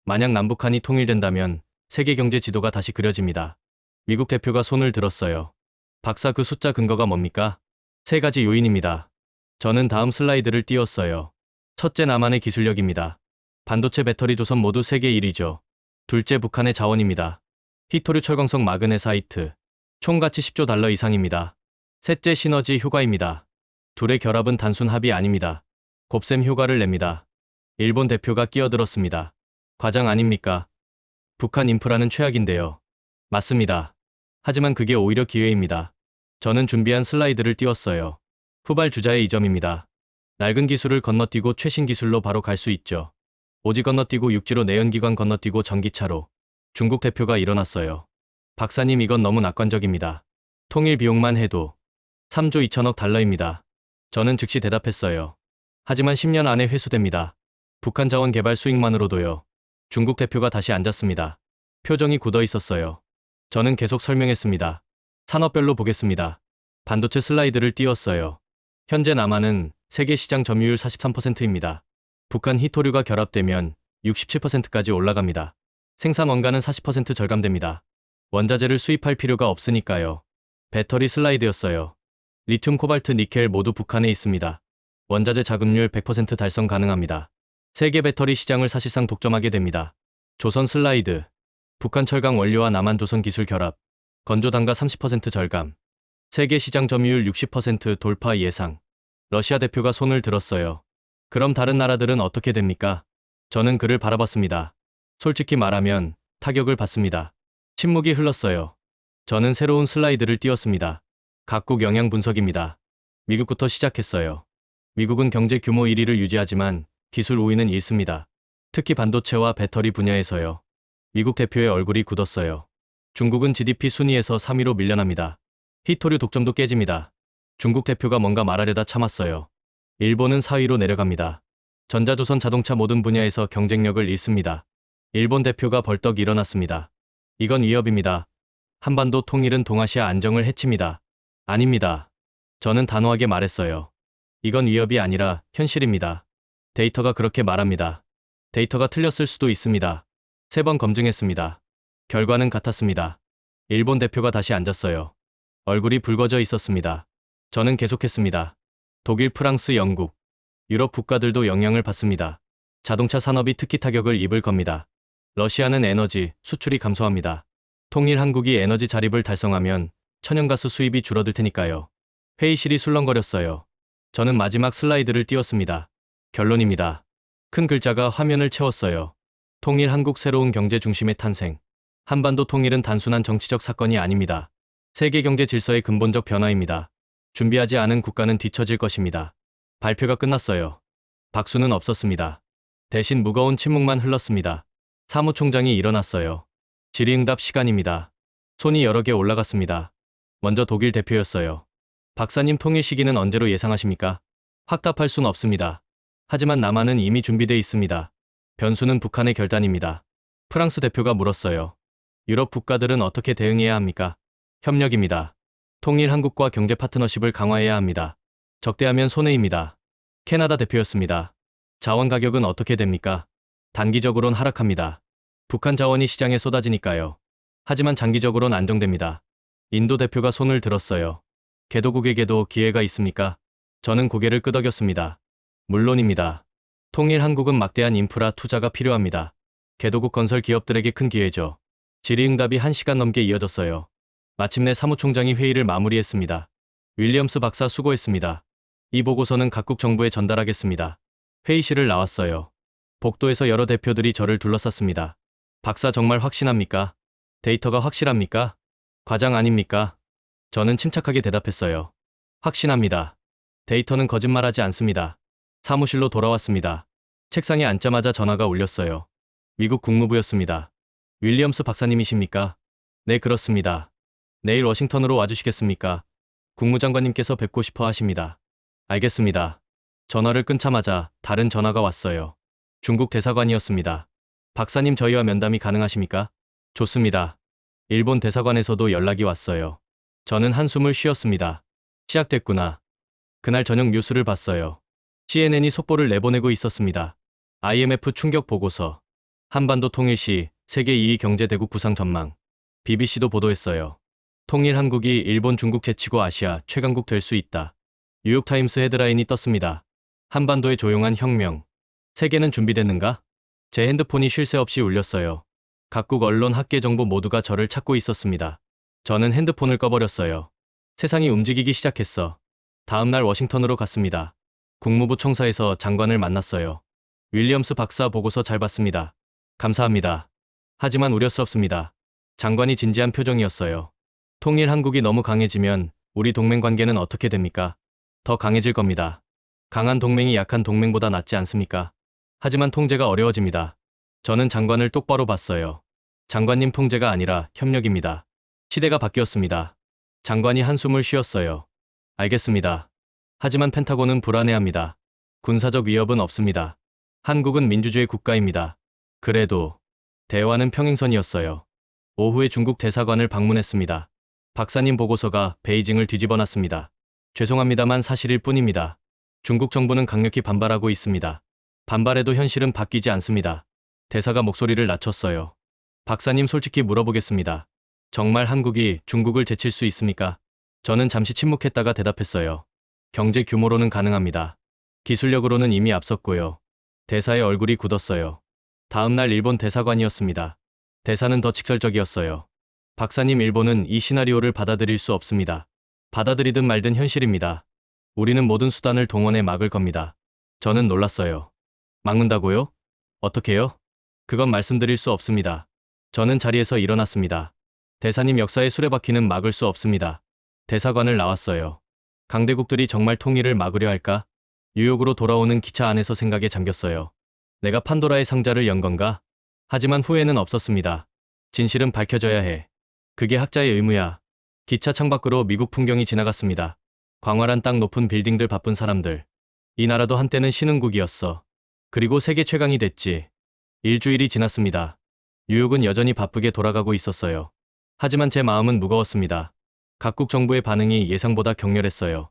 만약 남북한이 통일된다면 세계 경제 지도가 다시 그려집니다. 미국 대표가 손을 들었어요. 박사, 그 숫자 근거가 뭡니까? 3가지 요인입니다. 저는 다음 슬라이드를 띄웠어요. 첫째, 남한의 기술력입니다. 반도체, 배터리, 조선 모두 세계 1위죠. 둘째, 북한의 자원입니다. 히토류, 철광석, 마그네사이트. 총 가치 10조 달러 이상입니다. 셋째, 시너지 효과입니다. 둘의 결합은 단순 합이 아닙니다. 곱셈 효과를 냅니다. 일본 대표가 끼어들었습니다. 과장 아닙니까? 북한 인프라는 최악인데요. 맞습니다. 하지만 그게 오히려 기회입니다. 저는 준비한 슬라이드를 띄웠어요. 후발주자의 이 점입니다. 낡은 기술을 건너뛰고 최신 기술로 바로 갈 수 있죠. 오지 건너뛰고 육지로, 내연기관 건너뛰고 전기차로. 중국 대표가 일어났어요. 박사님, 이건 너무 낙관적입니다. 통일 비용만 해도 3조 2천억 달러입니다. 저는 즉시 대답했어요. 하지만 10년 안에 회수됩니다. 북한 자원 개발 수익만으로도요. 중국 대표가 다시 앉았습니다. 표정이 굳어 있었어요. 저는 계속 설명했습니다. 산업별로 보겠습니다. 반도체 슬라이드를 띄웠어요. 현재 남한은 세계 시장 점유율 43%입니다. 북한 히토류가 결합되면 67%까지 올라갑니다. 생산 원가는 40% 절감됩니다. 원자재를 수입할 필요가 없으니까요. 배터리 슬라이드였어요. 리튬, 코발트, 니켈 모두 북한에 있습니다. 원자재 자급률 100% 달성 가능합니다. 세계 배터리 시장을 사실상 독점하게 됩니다. 조선 슬라이드. 북한 철강 원료와 남한 조선 기술 결합. 건조 단가 30% 절감. 세계 시장 점유율 60% 돌파 예상. 러시아 대표가 손을 들었어요. 그럼 다른 나라들은 어떻게 됩니까? 저는 그를 바라봤습니다. 솔직히 말하면 타격을 받습니다. 침묵이 흘렀어요. 저는 새로운 슬라이드를 띄웠습니다. 각국 영향 분석입니다. 미국부터 시작했어요. 미국은 경제 규모 1위를 유지하지만 기술 우위는 잃습니다. 특히 반도체와 배터리 분야에서요. 미국 대표의 얼굴이 굳었어요. 중국은 GDP 순위에서 3위로 밀려납니다. 히토류 독점도 깨집니다. 중국 대표가 뭔가 말하려다 참았어요. 일본은 4위로 내려갑니다. 전자조선, 자동차 모든 분야에서 경쟁력을 잃습니다. 일본 대표가 벌떡 일어났습니다. 이건 위협입니다. 한반도 통일은 동아시아 안정을 해칩니다. 아닙니다. 저는 단호하게 말했어요. 이건 위협이 아니라 현실입니다. 데이터가 그렇게 말합니다. 데이터가 틀렸을 수도 있습니다. 3번 검증했습니다. 결과는 같았습니다. 일본 대표가 다시 앉았어요. 얼굴이 붉어져 있었습니다. 저는 계속했습니다. 독일, 프랑스, 영국, 유럽 국가들도 영향을 받습니다. 자동차 산업이 특히 타격을 입을 겁니다. 러시아는 에너지 수출이 감소합니다. 통일 한국이 에너지 자립을 달성하면 천연가스 수입이 줄어들 테니까요. 회의실이 술렁거렸어요. 저는 마지막 슬라이드를 띄웠습니다. 결론입니다. 큰 글자가 화면을 채웠어요. 통일 한국, 새로운 경제 중심의 탄생. 한반도 통일은 단순한 정치적 사건이 아닙니다. 세계 경제 질서의 근본적 변화입니다. 준비하지 않은 국가는 뒤처질 것입니다. 발표가 끝났어요. 박수는 없었습니다. 대신 무거운 침묵만 흘렀습니다. 사무총장이 일어났어요. 질의응답 시간입니다. 손이 여러 개 올라갔습니다. 먼저 독일 대표였어요. 박사님, 통일 시기는 언제로 예상하십니까? 확답할 순 없습니다. 하지만 남한은 이미 준비돼 있습니다. 변수는 북한의 결단입니다. 프랑스 대표가 물었어요. 유럽 국가들은 어떻게 대응해야 합니까? 협력입니다. 통일 한국과 경제 파트너십을 강화해야 합니다. 적대하면 손해입니다. 캐나다 대표였습니다. 자원 가격은 어떻게 됩니까? 단기적으론 하락합니다. 북한 자원이 시장에 쏟아지니까요. 하지만 장기적으론 안정됩니다. 인도 대표가 손을 들었어요. 개도국에게도 기회가 있습니까? 저는 고개를 끄덕였습니다. 물론입니다. 통일 한국은 막대한 인프라 투자가 필요합니다. 개도국 건설 기업들에게 큰 기회죠. 질의응답이 1시간 넘게 이어졌어요. 마침내 사무총장이 회의를 마무리했습니다. 윌리엄스 박사 수고했습니다. 이 보고서는 각국 정부에 전달하겠습니다. 회의실을 나왔어요. 복도에서 여러 대표들이 저를 둘러쌌습니다. 박사 정말 확신합니까? 데이터가 확실합니까? 과장 아닙니까? 저는 침착하게 대답했어요. 확신합니다. 데이터는 거짓말하지 않습니다. 사무실로 돌아왔습니다. 책상에 앉자마자 전화가 울렸어요. 미국 국무부였습니다. 윌리엄스 박사님이십니까? 네, 그렇습니다. 내일 워싱턴으로 와주시겠습니까? 국무장관님께서 뵙고 싶어 하십니다. 알겠습니다. 전화를 끊자마자 다른 전화가 왔어요. 중국 대사관이었습니다. 박사님, 저희와 면담이 가능하십니까? 좋습니다. 일본 대사관에서도 연락이 왔어요. 저는 한숨을 쉬었습니다. 시작됐구나. 그날 저녁 뉴스를 봤어요. CNN이 속보를 내보내고 있었습니다. IMF 충격 보고서, 한반도 통일 시 세계 2위 경제대국 구상 전망. BBC도 보도했어요. 통일 한국이 일본, 중국 제치고 아시아 최강국 될 수 있다. 뉴욕타임스 헤드라인이 떴습니다. 한반도의 조용한 혁명. 세계는 준비됐는가? 제 핸드폰이 쉴 새 없이 울렸어요. 각국 언론, 학계 정보 모두가 저를 찾고 있었습니다. 저는 핸드폰을 꺼버렸어요. 세상이 움직이기 시작했어. 다음 날 워싱턴으로 갔습니다. 국무부 청사에서 장관을 만났어요. 윌리엄스 박사, 보고서 잘 봤습니다. 감사합니다. 하지만 우려스럽습니다. 장관이 진지한 표정이었어요. 통일 한국이 너무 강해지면 우리 동맹 관계는 어떻게 됩니까? 더 강해질 겁니다. 강한 동맹이 약한 동맹보다 낫지 않습니까? 하지만 통제가 어려워집니다. 저는 장관을 똑바로 봤어요. 장관님, 통제가 아니라 협력입니다. 시대가 바뀌었습니다. 장관이 한숨을 쉬었어요. 알겠습니다. 하지만 펜타곤은 불안해합니다. 군사적 위협은 없습니다. 한국은 민주주의 국가입니다. 그래도 대화는 평행선이었어요. 오후에 중국 대사관을 방문했습니다. 박사님, 보고서가 베이징을 뒤집어놨습니다. 죄송합니다만 사실일 뿐입니다. 중국 정부는 강력히 반발하고 있습니다. 반발해도 현실은 바뀌지 않습니다. 대사가 목소리를 낮췄어요. 박사님, 솔직히 물어보겠습니다. 정말 한국이 중국을 제칠 수 있습니까? 저는 잠시 침묵했다가 대답했어요. 경제 규모로는 가능합니다. 기술력으로는 이미 앞섰고요. 대사의 얼굴이 굳었어요. 다음 날 일본 대사관이었습니다. 대사는 더 직설적이었어요. 박사님, 일본은 이 시나리오를 받아들일 수 없습니다. 받아들이든 말든 현실입니다. 우리는 모든 수단을 동원해 막을 겁니다. 저는 놀랐어요. 막는다고요? 어떻게요? 그건 말씀드릴 수 없습니다. 저는 자리에서 일어났습니다. 대사님, 역사의 수레바퀴는 막을 수 없습니다. 대사관을 나왔어요. 강대국들이 정말 통일을 막으려 할까? 뉴욕으로 돌아오는 기차 안에서 생각에 잠겼어요. 내가 판도라의 상자를 연 건가? 하지만 후회는 없었습니다. 진실은 밝혀져야 해. 그게 학자의 의무야. 기차 창밖으로 미국 풍경이 지나갔습니다. 광활한 땅, 높은 빌딩들, 바쁜 사람들. 이 나라도 한때는 신흥국이었어. 그리고 세계 최강이 됐지. 일주일이 지났습니다. 뉴욕은 여전히 바쁘게 돌아가고 있었어요. 하지만 제 마음은 무거웠습니다. 각국 정부의 반응이 예상보다 격렬했어요.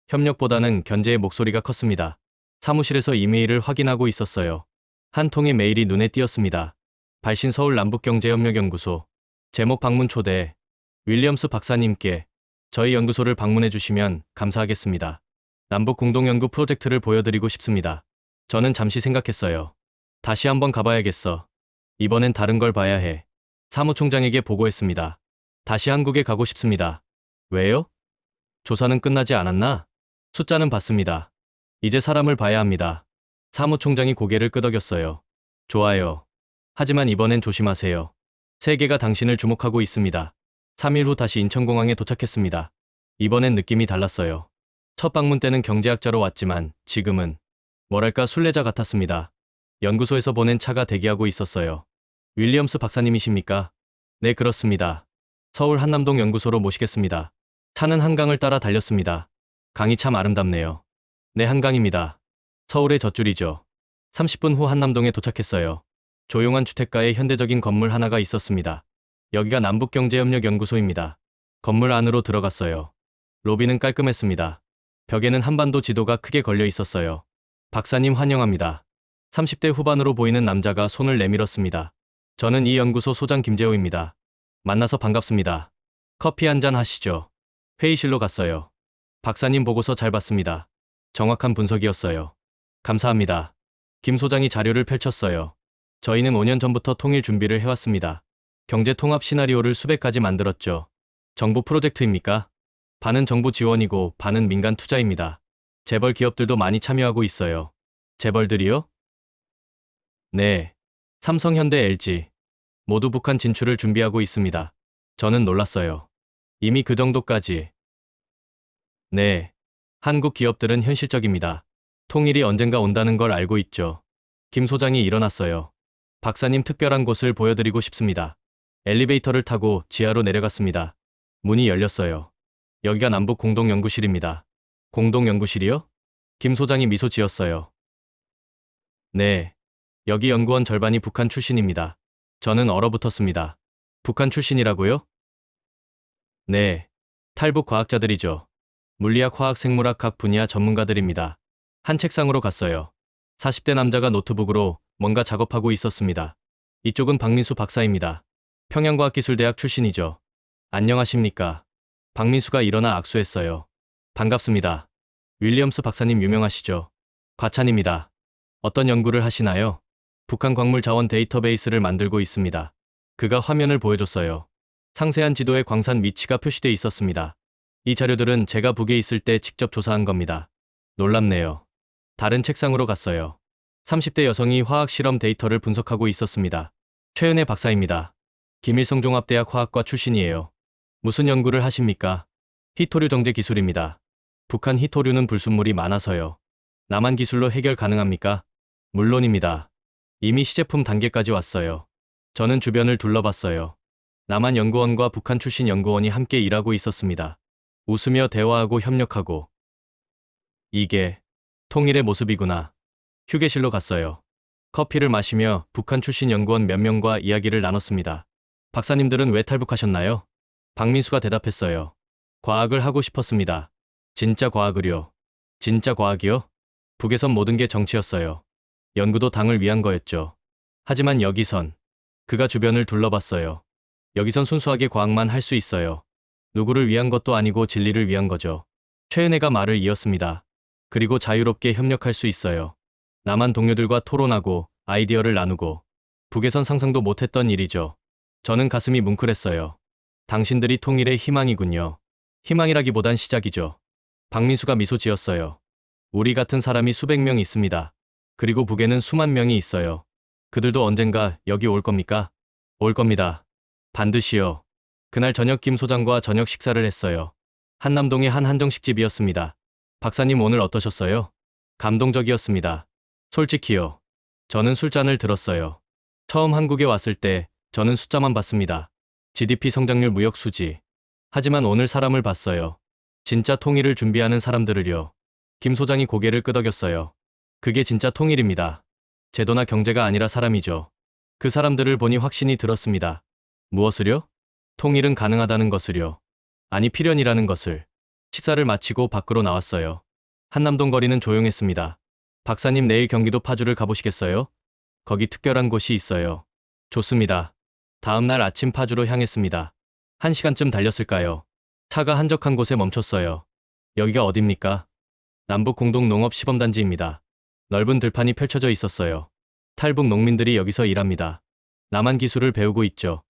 협력보다는 견제의 목소리가 컸습니다. 사무실에서 이메일을 확인하고 있었어요. 한 통의 메일이 눈에 띄었습니다. 발신 서울 남북경제협력연구소. 제목, 방문 초대. 윌리엄스 박사님께 저희 연구소를 방문해 주시면 감사하겠습니다. 남북 공동연구 프로젝트를 보여드리고 싶습니다. 저는 잠시 생각했어요. 다시 한번 가봐야겠어. 이번엔 다른 걸 봐야 해. 사무총장에게 보고했습니다. 다시 한국에 가고 싶습니다. 왜요? 조사는 끝나지 않았나? 숫자는 봤습니다. 이제 사람을 봐야 합니다. 사무총장이 고개를 끄덕였어요. 좋아요. 하지만 이번엔 조심하세요. 세계가 당신을 주목하고 있습니다. 3일 후 다시 인천공항에 도착했습니다. 이번엔 느낌이 달랐어요. 첫 방문 때는 경제학자로 왔지만 지금은 뭐랄까 순례자 같았습니다. 연구소에서 보낸 차가 대기하고 있었어요. 윌리엄스 박사님이십니까? 네, 그렇습니다. 서울 한남동 연구소로 모시겠습니다. 차는 한강을 따라 달렸습니다. 강이 참 아름답네요. 네, 한강입니다. 서울의 젖줄이죠. 30분 후 한남동에 도착했어요. 조용한 주택가에 현대적인 건물 하나가 있었습니다. 여기가 남북경제협력연구소입니다. 건물 안으로 들어갔어요. 로비는 깔끔했습니다. 벽에는 한반도 지도가 크게 걸려 있었어요. 박사님, 환영합니다. 30대 후반으로 보이는 남자가 손을 내밀었습니다. 저는 이 연구소 소장 김재호입니다. 만나서 반갑습니다. 커피 한 잔 하시죠. 회의실로 갔어요. 박사님 보고서 잘 봤습니다. 정확한 분석이었어요. 감사합니다. 김 소장이 자료를 펼쳤어요. 저희는 5년 전부터 통일 준비를 해왔습니다. 경제 통합 시나리오를 수백 가지 만들었죠. 정부 프로젝트입니까? 반은 정부 지원이고 반은 민간 투자입니다. 재벌 기업들도 많이 참여하고 있어요. 재벌들이요? 네. 삼성, 현대, LG. 모두 북한 진출을 준비하고 있습니다. 저는 놀랐어요. 이미 그 정도까지. 네. 한국 기업들은 현실적입니다. 통일이 언젠가 온다는 걸 알고 있죠. 김 소장이 일어났어요. 박사님 특별한 곳을 보여드리고 싶습니다. 엘리베이터를 타고 지하로 내려갔습니다. 문이 열렸어요. 여기가 남북 공동연구실입니다. 공동연구실이요? 김 소장이 미소 지었어요. 네. 여기 연구원 절반이 북한 출신입니다. 저는 얼어붙었습니다. 북한 출신이라고요? 네. 탈북 과학자들이죠. 물리학, 화학, 생물학 각 분야 전문가들입니다. 한 책상으로 갔어요. 40대 남자가 노트북으로 뭔가 작업하고 있었습니다. 이쪽은 박민수 박사입니다. 평양과학기술대학 출신이죠. 안녕하십니까. 박민수가 일어나 악수했어요. 반갑습니다. 윌리엄스 박사님 유명하시죠? 과찬입니다. 어떤 연구를 하시나요? 북한 광물 자원 데이터베이스를 만들고 있습니다. 그가 화면을 보여줬어요. 상세한 지도에 광산 위치가 표시돼 있었습니다. 이 자료들은 제가 북에 있을 때 직접 조사한 겁니다. 놀랍네요. 다른 책상으로 갔어요. 30대 여성이 화학 실험 데이터를 분석하고 있었습니다. 최은혜 박사입니다. 김일성 종합대학 화학과 출신이에요. 무슨 연구를 하십니까? 히토류 정제 기술입니다. 북한 히토류는 불순물이 많아서요. 남한 기술로 해결 가능합니까? 물론입니다. 이미 시제품 단계까지 왔어요. 저는 주변을 둘러봤어요. 남한 연구원과 북한 출신 연구원이 함께 일하고 있었습니다. 웃으며 대화하고 협력하고. 이게 통일의 모습이구나. 휴게실로 갔어요. 커피를 마시며 북한 출신 연구원 몇 명과 이야기를 나눴습니다. 박사님들은 왜 탈북하셨나요? 박민수가 대답했어요. 과학을 하고 싶었습니다. 진짜 과학을요. 진짜 과학이요? 북에선 모든 게 정치였어요. 연구도 당을 위한 거였죠. 하지만 여기선, 그가 주변을 둘러봤어요. 여기선 순수하게 과학만 할 수 있어요. 누구를 위한 것도 아니고 진리를 위한 거죠. 최은혜가 말을 이었습니다. 그리고 자유롭게 협력할 수 있어요. 남한 동료들과 토론하고 아이디어를 나누고. 북에선 상상도 못했던 일이죠. 저는 가슴이 뭉클했어요. 당신들이 통일의 희망이군요. 희망이라기보단 시작이죠. 박민수가 미소 지었어요. 우리 같은 사람이 수백 명 있습니다. 그리고 북에는 수만 명이 있어요. 그들도 언젠가 여기 올 겁니까? 올 겁니다. 반드시요. 그날 저녁 김 소장과 저녁 식사를 했어요. 한남동의 한 한정식집이었습니다. 박사님 오늘 어떠셨어요? 감동적이었습니다. 솔직히요. 저는 술잔을 들었어요. 처음 한국에 왔을 때 저는 숫자만 봤습니다. GDP 성장률 무역 수지. 하지만 오늘 사람을 봤어요. 진짜 통일을 준비하는 사람들을요. 김 소장이 고개를 끄덕였어요. 그게 진짜 통일입니다. 제도나 경제가 아니라 사람이죠. 그 사람들을 보니 확신이 들었습니다. 무엇을요? 통일은 가능하다는 것을요. 아니 필연이라는 것을. 식사를 마치고 밖으로 나왔어요. 한남동 거리는 조용했습니다. 박사님 내일 경기도 파주를 가보시겠어요? 거기 특별한 곳이 있어요. 좋습니다. 다음 날 아침 파주로 향했습니다. 1시간쯤 달렸을까요? 차가 한적한 곳에 멈췄어요. 여기가 어딥니까? 남북 공동 농업 시범단지입니다. 넓은 들판이 펼쳐져 있었어요. 탈북 농민들이 여기서 일합니다. 남한 기술을 배우고 있죠.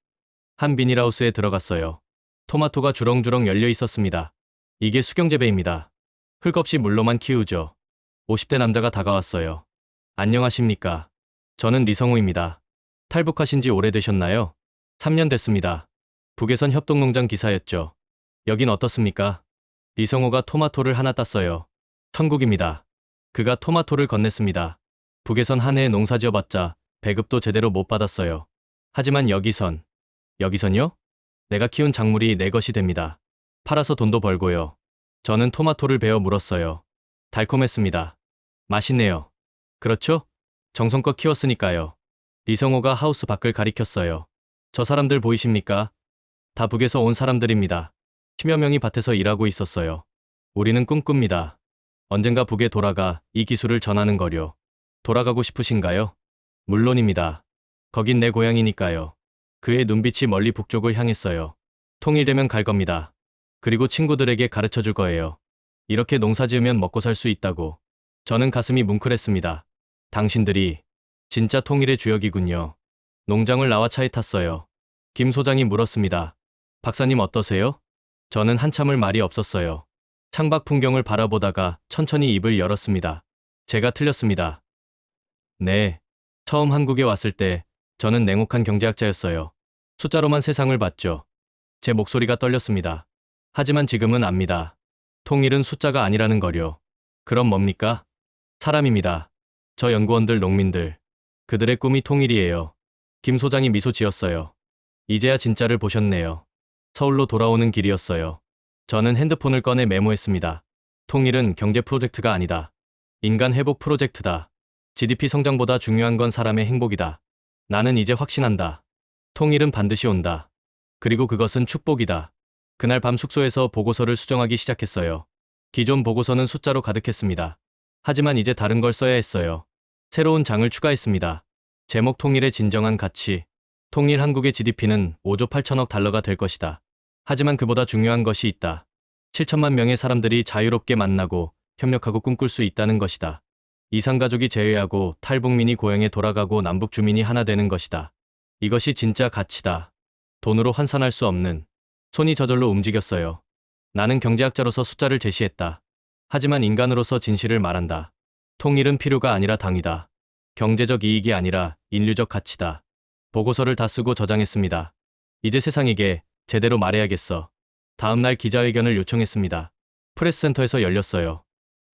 한 비닐하우스에 들어갔어요. 토마토가 주렁주렁 열려 있었습니다. 이게 수경재배입니다. 흙 없이 물로만 키우죠. 50대 남자가 다가왔어요. 안녕하십니까. 저는 리성우입니다. 탈북하신 지 오래되셨나요? 3년 됐습니다. 북에선 협동농장 기사였죠. 여긴 어떻습니까? 리성우가 토마토를 하나 땄어요. 천국입니다. 그가 토마토를 건넸습니다. 북에선 한 해에 농사 지어봤자 배급도 제대로 못 받았어요. 하지만 여기선요? 내가 키운 작물이 내 것이 됩니다. 팔아서 돈도 벌고요. 저는 토마토를 베어 물었어요. 달콤했습니다. 맛있네요. 그렇죠? 정성껏 키웠으니까요. 리성호가 하우스 밖을 가리켰어요. 저 사람들 보이십니까? 다 북에서 온 사람들입니다. 10여 명이 밭에서 일하고 있었어요. 우리는 꿈꿉니다. 언젠가 북에 돌아가 이 기술을 전하는 거요. 돌아가고 싶으신가요? 물론입니다. 거긴 내 고향이니까요. 그의 눈빛이 멀리 북쪽을 향했어요. 통일되면 갈 겁니다. 그리고 친구들에게 가르쳐 줄 거예요. 이렇게 농사 지으면 먹고 살 수 있다고. 저는 가슴이 뭉클했습니다. 당신들이 진짜 통일의 주역이군요. 농장을 나와 차에 탔어요. 김 소장이 물었습니다. 박사님 어떠세요? 저는 한참을 말이 없었어요. 창밖 풍경을 바라보다가 천천히 입을 열었습니다. 제가 틀렸습니다. 네. 처음 한국에 왔을 때 저는 냉혹한 경제학자였어요. 숫자로만 세상을 봤죠. 제 목소리가 떨렸습니다. 하지만 지금은 압니다. 통일은 숫자가 아니라는 거요. 그럼 뭡니까? 사람입니다. 저 연구원들, 농민들. 그들의 꿈이 통일이에요. 김 소장이 미소 지었어요. 이제야 진짜를 보셨네요. 서울로 돌아오는 길이었어요. 저는 핸드폰을 꺼내 메모했습니다. 통일은 경제 프로젝트가 아니다. 인간 회복 프로젝트다. GDP 성장보다 중요한 건 사람의 행복이다. 나는 이제 확신한다. 통일은 반드시 온다. 그리고 그것은 축복이다. 그날 밤 숙소에서 보고서를 수정하기 시작했어요. 기존 보고서는 숫자로 가득했습니다. 하지만 이제 다른 걸 써야 했어요. 새로운 장을 추가했습니다. 제목 통일의 진정한 가치. 통일 한국의 GDP는 5조 8천억 달러가 될 것이다. 하지만 그보다 중요한 것이 있다. 7천만 명의 사람들이 자유롭게 만나고 협력하고 꿈꿀 수 있다는 것이다. 이산가족이 제외하고 탈북민이 고향에 돌아가고 남북 주민이 하나 되는 것이다. 이것이 진짜 가치다. 돈으로 환산할 수 없는. 손이 저절로 움직였어요. 나는 경제학자로서 숫자를 제시했다. 하지만 인간으로서 진실을 말한다. 통일은 필요가 아니라 당이다. 경제적 이익이 아니라 인류적 가치다. 보고서를 다 쓰고 저장했습니다. 이제 세상에게 제대로 말해야겠어. 다음 날 기자회견을 요청했습니다. 프레스센터에서 열렸어요.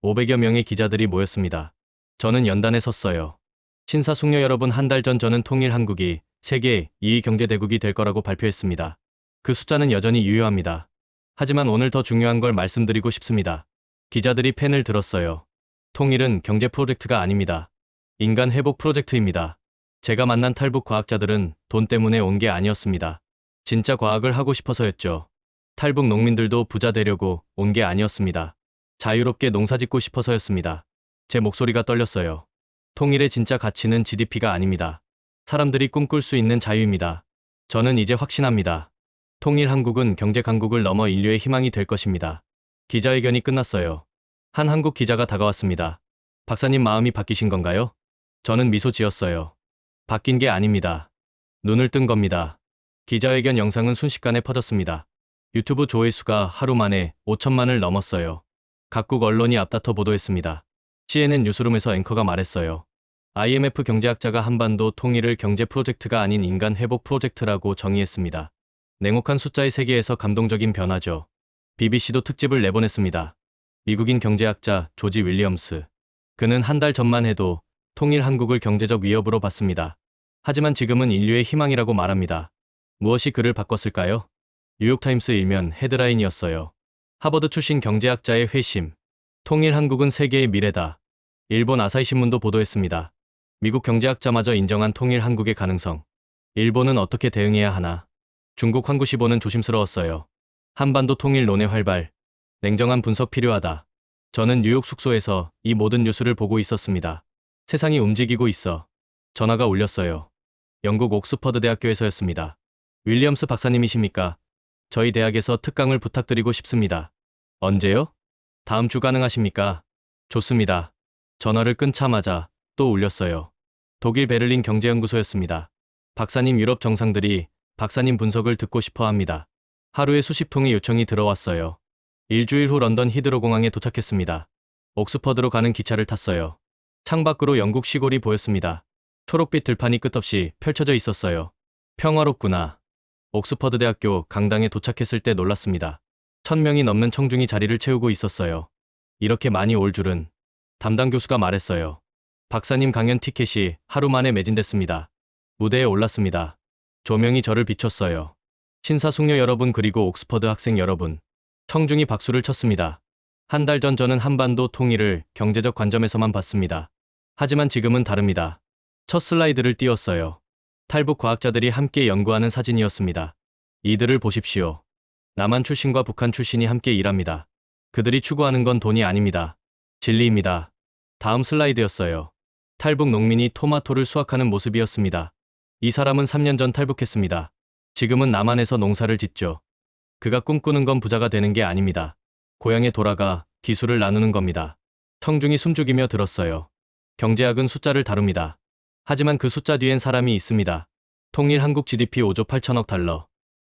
500여 명의 기자들이 모였습니다. 저는 연단에 섰어요. 신사숙녀 여러분, 한 달 전 저는 통일 한국이 세계 2위 경제대국이 될 거라고 발표했습니다. 그 숫자는 여전히 유효합니다. 하지만 오늘 더 중요한 걸 말씀드리고 싶습니다. 기자들이 펜을 들었어요. 통일은 경제 프로젝트가 아닙니다. 인간 회복 프로젝트입니다. 제가 만난 탈북 과학자들은 돈 때문에 온 게 아니었습니다. 진짜 과학을 하고 싶어서였죠. 탈북 농민들도 부자 되려고 온 게 아니었습니다. 자유롭게 농사짓고 싶어서였습니다. 제 목소리가 떨렸어요. 통일의 진짜 가치는 GDP가 아닙니다. 사람들이 꿈꿀 수 있는 자유입니다. 저는 이제 확신합니다. 통일 한국은 경제 강국을 넘어 인류의 희망이 될 것입니다. 기자회견이 끝났어요. 한 한국 기자가 다가왔습니다. 박사님, 마음이 바뀌신 건가요? 저는 미소 지었어요. 바뀐 게 아닙니다. 눈을 뜬 겁니다. 기자회견 영상은 순식간에 퍼졌습니다. 유튜브 조회수가 하루 만에 5천만을 넘었어요. 각국 언론이 앞다퉈 보도했습니다. CNN 뉴스룸에서 앵커가 말했어요. IMF 경제학자가 한반도 통일을 경제 프로젝트가 아닌 인간 회복 프로젝트라고 정의했습니다. 냉혹한 숫자의 세계에서 감동적인 변화죠. BBC도 특집을 내보냈습니다. 미국인 경제학자 조지 윌리엄스. 그는 한 달 전만 해도 통일 한국을 경제적 위협으로 봤습니다. 하지만 지금은 인류의 희망이라고 말합니다. 무엇이 그를 바꿨을까요? 뉴욕타임스 일면 헤드라인이었어요. 하버드 출신 경제학자의 회심. 통일 한국은 세계의 미래다. 일본 아사히 신문도 보도했습니다. 미국 경제학자마저 인정한 통일 한국의 가능성. 일본은 어떻게 대응해야 하나? 중국 환구시보는 조심스러웠어요. 한반도 통일론의 활발. 냉정한 분석 필요하다. 저는 뉴욕 숙소에서 이 모든 뉴스를 보고 있었습니다. 세상이 움직이고 있어. 전화가 울렸어요. 영국 옥스퍼드 대학교에서였습니다. 윌리엄스 박사님이십니까? 저희 대학에서 특강을 부탁드리고 싶습니다. 언제요? 다음 주 가능하십니까? 좋습니다. 전화를 끊자마자 또 울렸어요. 독일 베를린 경제연구소였습니다. 박사님, 유럽 정상들이 박사님 분석을 듣고 싶어 합니다. 하루에 수십 통의 요청이 들어왔어요. 일주일 후 런던 히드로 공항에 도착했습니다. 옥스퍼드로 가는 기차를 탔어요. 창밖으로 영국 시골이 보였습니다. 초록빛 들판이 끝없이 펼쳐져 있었어요. 평화롭구나. 옥스퍼드 대학교 강당에 도착했을 때 놀랐습니다. 1000명이 넘는 청중이 자리를 채우고 있었어요. 이렇게 많이 올 줄은. 담당 교수가 말했어요. 박사님 강연 티켓이 하루 만에 매진됐습니다. 무대에 올랐습니다. 조명이 저를 비췄어요. 신사숙녀 여러분, 그리고 옥스퍼드 학생 여러분. 청중이 박수를 쳤습니다. 한 달 전 저는 한반도 통일을 경제적 관점에서만 봤습니다. 하지만 지금은 다릅니다. 첫 슬라이드를 띄웠어요. 탈북 과학자들이 함께 연구하는 사진이었습니다. 이들을 보십시오. 남한 출신과 북한 출신이 함께 일합니다. 그들이 추구하는 건 돈이 아닙니다. 진리입니다. 다음 슬라이드였어요. 탈북 농민이 토마토를 수확하는 모습이었습니다. 이 사람은 3년 전 탈북했습니다. 지금은 남한에서 농사를 짓죠. 그가 꿈꾸는 건 부자가 되는 게 아닙니다. 고향에 돌아가 기술을 나누는 겁니다. 청중이 숨죽이며 들었어요. 경제학은 숫자를 다룹니다. 하지만 그 숫자 뒤엔 사람이 있습니다. 통일 한국 GDP 5조 8천억 달러.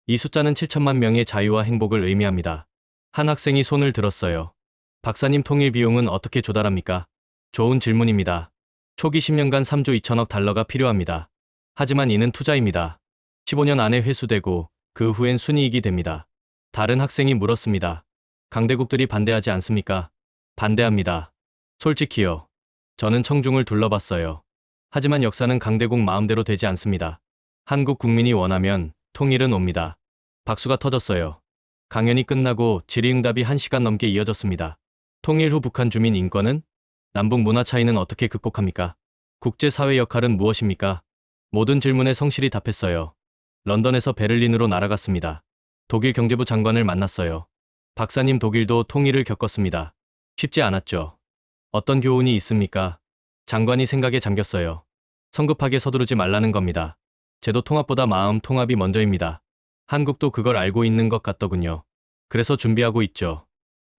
이 숫자는 7천만 명의 자유와 행복을 의미합니다. 한 학생이 손을 들었어요. 박사님, 통일 비용은 어떻게 조달합니까? 좋은 질문입니다. 초기 10년간 3조 2천억 달러가 필요합니다. 하지만 이는 투자입니다. 15년 안에 회수되고 그 후엔 순이익이 됩니다. 다른 학생이 물었습니다. 강대국들이 반대하지 않습니까? 반대합니다. 솔직히요. 저는 청중을 둘러봤어요. 하지만 역사는 강대국 마음대로 되지 않습니다. 한국 국민이 원하면 통일은 옵니다. 박수가 터졌어요. 강연이 끝나고 질의응답이 1시간 넘게 이어졌습니다. 통일 후 북한 주민 인권은? 남북 문화 차이는 어떻게 극복합니까? 국제사회 역할은 무엇입니까? 모든 질문에 성실히 답했어요. 런던에서 베를린으로 날아갔습니다. 독일 경제부 장관을 만났어요. 박사님, 독일도 통일을 겪었습니다. 쉽지 않았죠. 어떤 교훈이 있습니까? 장관이 생각에 잠겼어요. 성급하게 서두르지 말라는 겁니다. 제도 통합보다 마음 통합이 먼저입니다. 한국도 그걸 알고 있는 것 같더군요. 그래서 준비하고 있죠.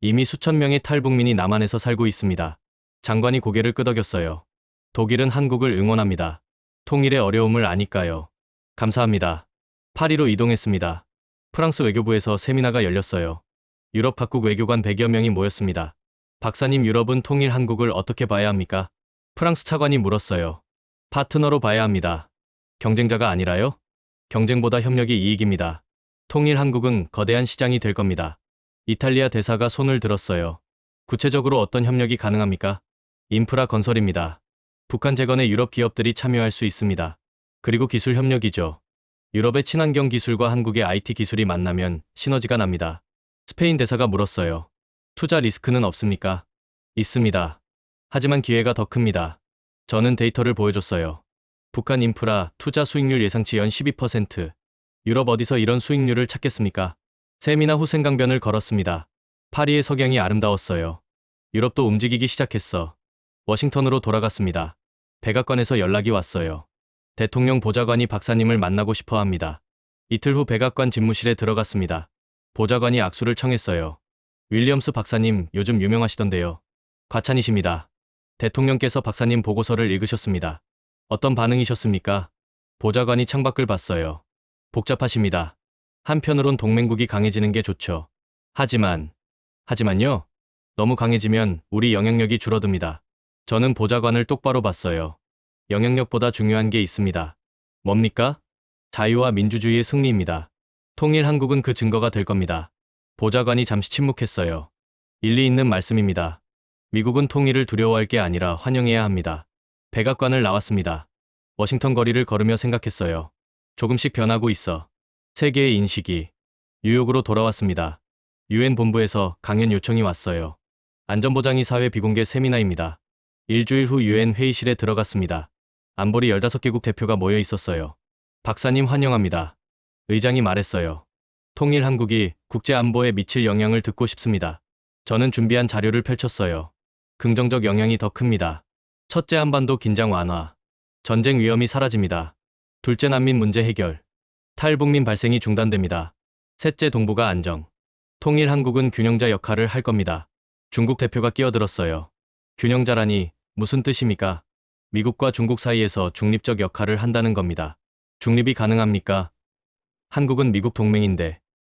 이미 수천 명의 탈북민이 남한에서 살고 있습니다. 장관이 고개를 끄덕였어요. 독일은 한국을 응원합니다. 통일의 어려움을 아니까요. 감사합니다. 파리로 이동했습니다. 프랑스 외교부에서 세미나가 열렸어요. 유럽 각국 외교관 100여 명이 모였습니다. 박사님, 유럽은 통일 한국을 어떻게 봐야 합니까? 프랑스 차관이 물었어요. 파트너로 봐야 합니다. 경쟁자가 아니라요? 경쟁보다 협력이 이익입니다. 통일 한국은 거대한 시장이 될 겁니다. 이탈리아 대사가 손을 들었어요. 구체적으로 어떤 협력이 가능합니까? 인프라 건설입니다. 북한 재건에 유럽 기업들이 참여할 수 있습니다. 그리고 기술 협력이죠. 유럽의 친환경 기술과 한국의 IT 기술이 만나면 시너지가 납니다. 스페인 대사가 물었어요. 투자 리스크는 없습니까? 있습니다. 하지만 기회가 더 큽니다. 저는 데이터를 보여줬어요. 북한 인프라 투자 수익률 예상치 연 12%. 유럽 어디서 이런 수익률을 찾겠습니까? 세미나 후 생강변을 걸었습니다. 파리의 석양이 아름다웠어요. 유럽도 움직이기 시작했어. 워싱턴으로 돌아갔습니다. 백악관에서 연락이 왔어요. 대통령 보좌관이 박사님을 만나고 싶어 합니다. 이틀 후 백악관 집무실에 들어갔습니다. 보좌관이 악수를 청했어요. 윌리엄스 박사님, 요즘 유명하시던데요. 과찬이십니다. 대통령께서 박사님 보고서를 읽으셨습니다. 어떤 반응이셨습니까? 보좌관이 창밖을 봤어요. 복잡하십니다. 한편으론 동맹국이 강해지는 게 좋죠. 하지만요. 너무 강해지면 우리 영향력이 줄어듭니다. 저는 보좌관을 똑바로 봤어요. 영향력보다 중요한 게 있습니다. 뭡니까? 자유와 민주주의의 승리입니다. 통일 한국은 그 증거가 될 겁니다. 보좌관이 잠시 침묵했어요. 일리 있는 말씀입니다. 미국은 통일을 두려워할 게 아니라 환영해야 합니다. 백악관을 나왔습니다. 워싱턴 거리를 걸으며 생각했어요. 조금씩 변하고 있어. 세계의 인식이. 뉴욕으로 돌아왔습니다. 유엔 본부에서 강연 요청이 왔어요. 안전보장이 사회 비공개 세미나입니다. 일주일 후 유엔 회의실에 들어갔습니다. 안보리 15개국 대표가 모여 있었어요. 박사님 환영합니다. 의장이 말했어요. 통일 한국이 국제 안보에 미칠 영향을 듣고 싶습니다. 저는 준비한 자료를 펼쳤어요. 긍정적 영향이 더 큽니다. 첫째, 한반도 긴장 완화. 전쟁 위험이 사라집니다. 둘째, 난민 문제 해결. 탈북민 발생이 중단됩니다. 셋째, 동북아 안정. 통일 한국은 균형자 역할을 할 겁니다. 중국 대표가 끼어들었어요. 균형자라니 무슨 뜻입니까? 미국과 중국 사이에서 중립적 역할을 한다는 겁니다. 중립이 가능합니까? 한국은 미국 동맹인데.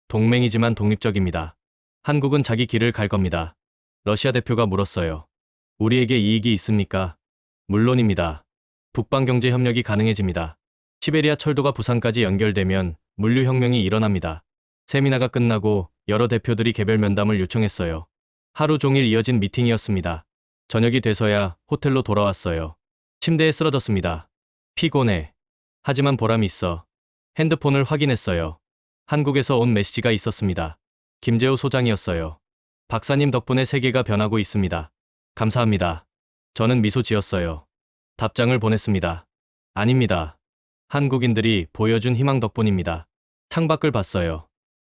동맹이지만 독립적입니다. 한국은 자기 길을 갈 겁니다. 러시아 대표가 물었어요. 우리에게 이익이 있습니까? 물론입니다. 북방 경제 협력이 가능해집니다. 시베리아 철도가 부산까지 연결되면 물류혁명이 일어납니다. 세미나가 끝나고 여러 대표들이 개별 면담을 요청했어요. 하루 종일 이어진 미팅이었습니다. 저녁이 돼서야 호텔로 돌아왔어요. 침대에 쓰러졌습니다. 피곤해. 하지만 보람이 있어. 핸드폰을 확인했어요. 한국에서 온 메시지가 있었습니다. 김재호 소장이었어요. 박사님 덕분에 세계가 변하고 있습니다. 감사합니다. 저는 미소 지었어요. 답장을 보냈습니다. 아닙니다. 한국인들이 보여준 희망 덕분입니다. 창밖을 봤어요.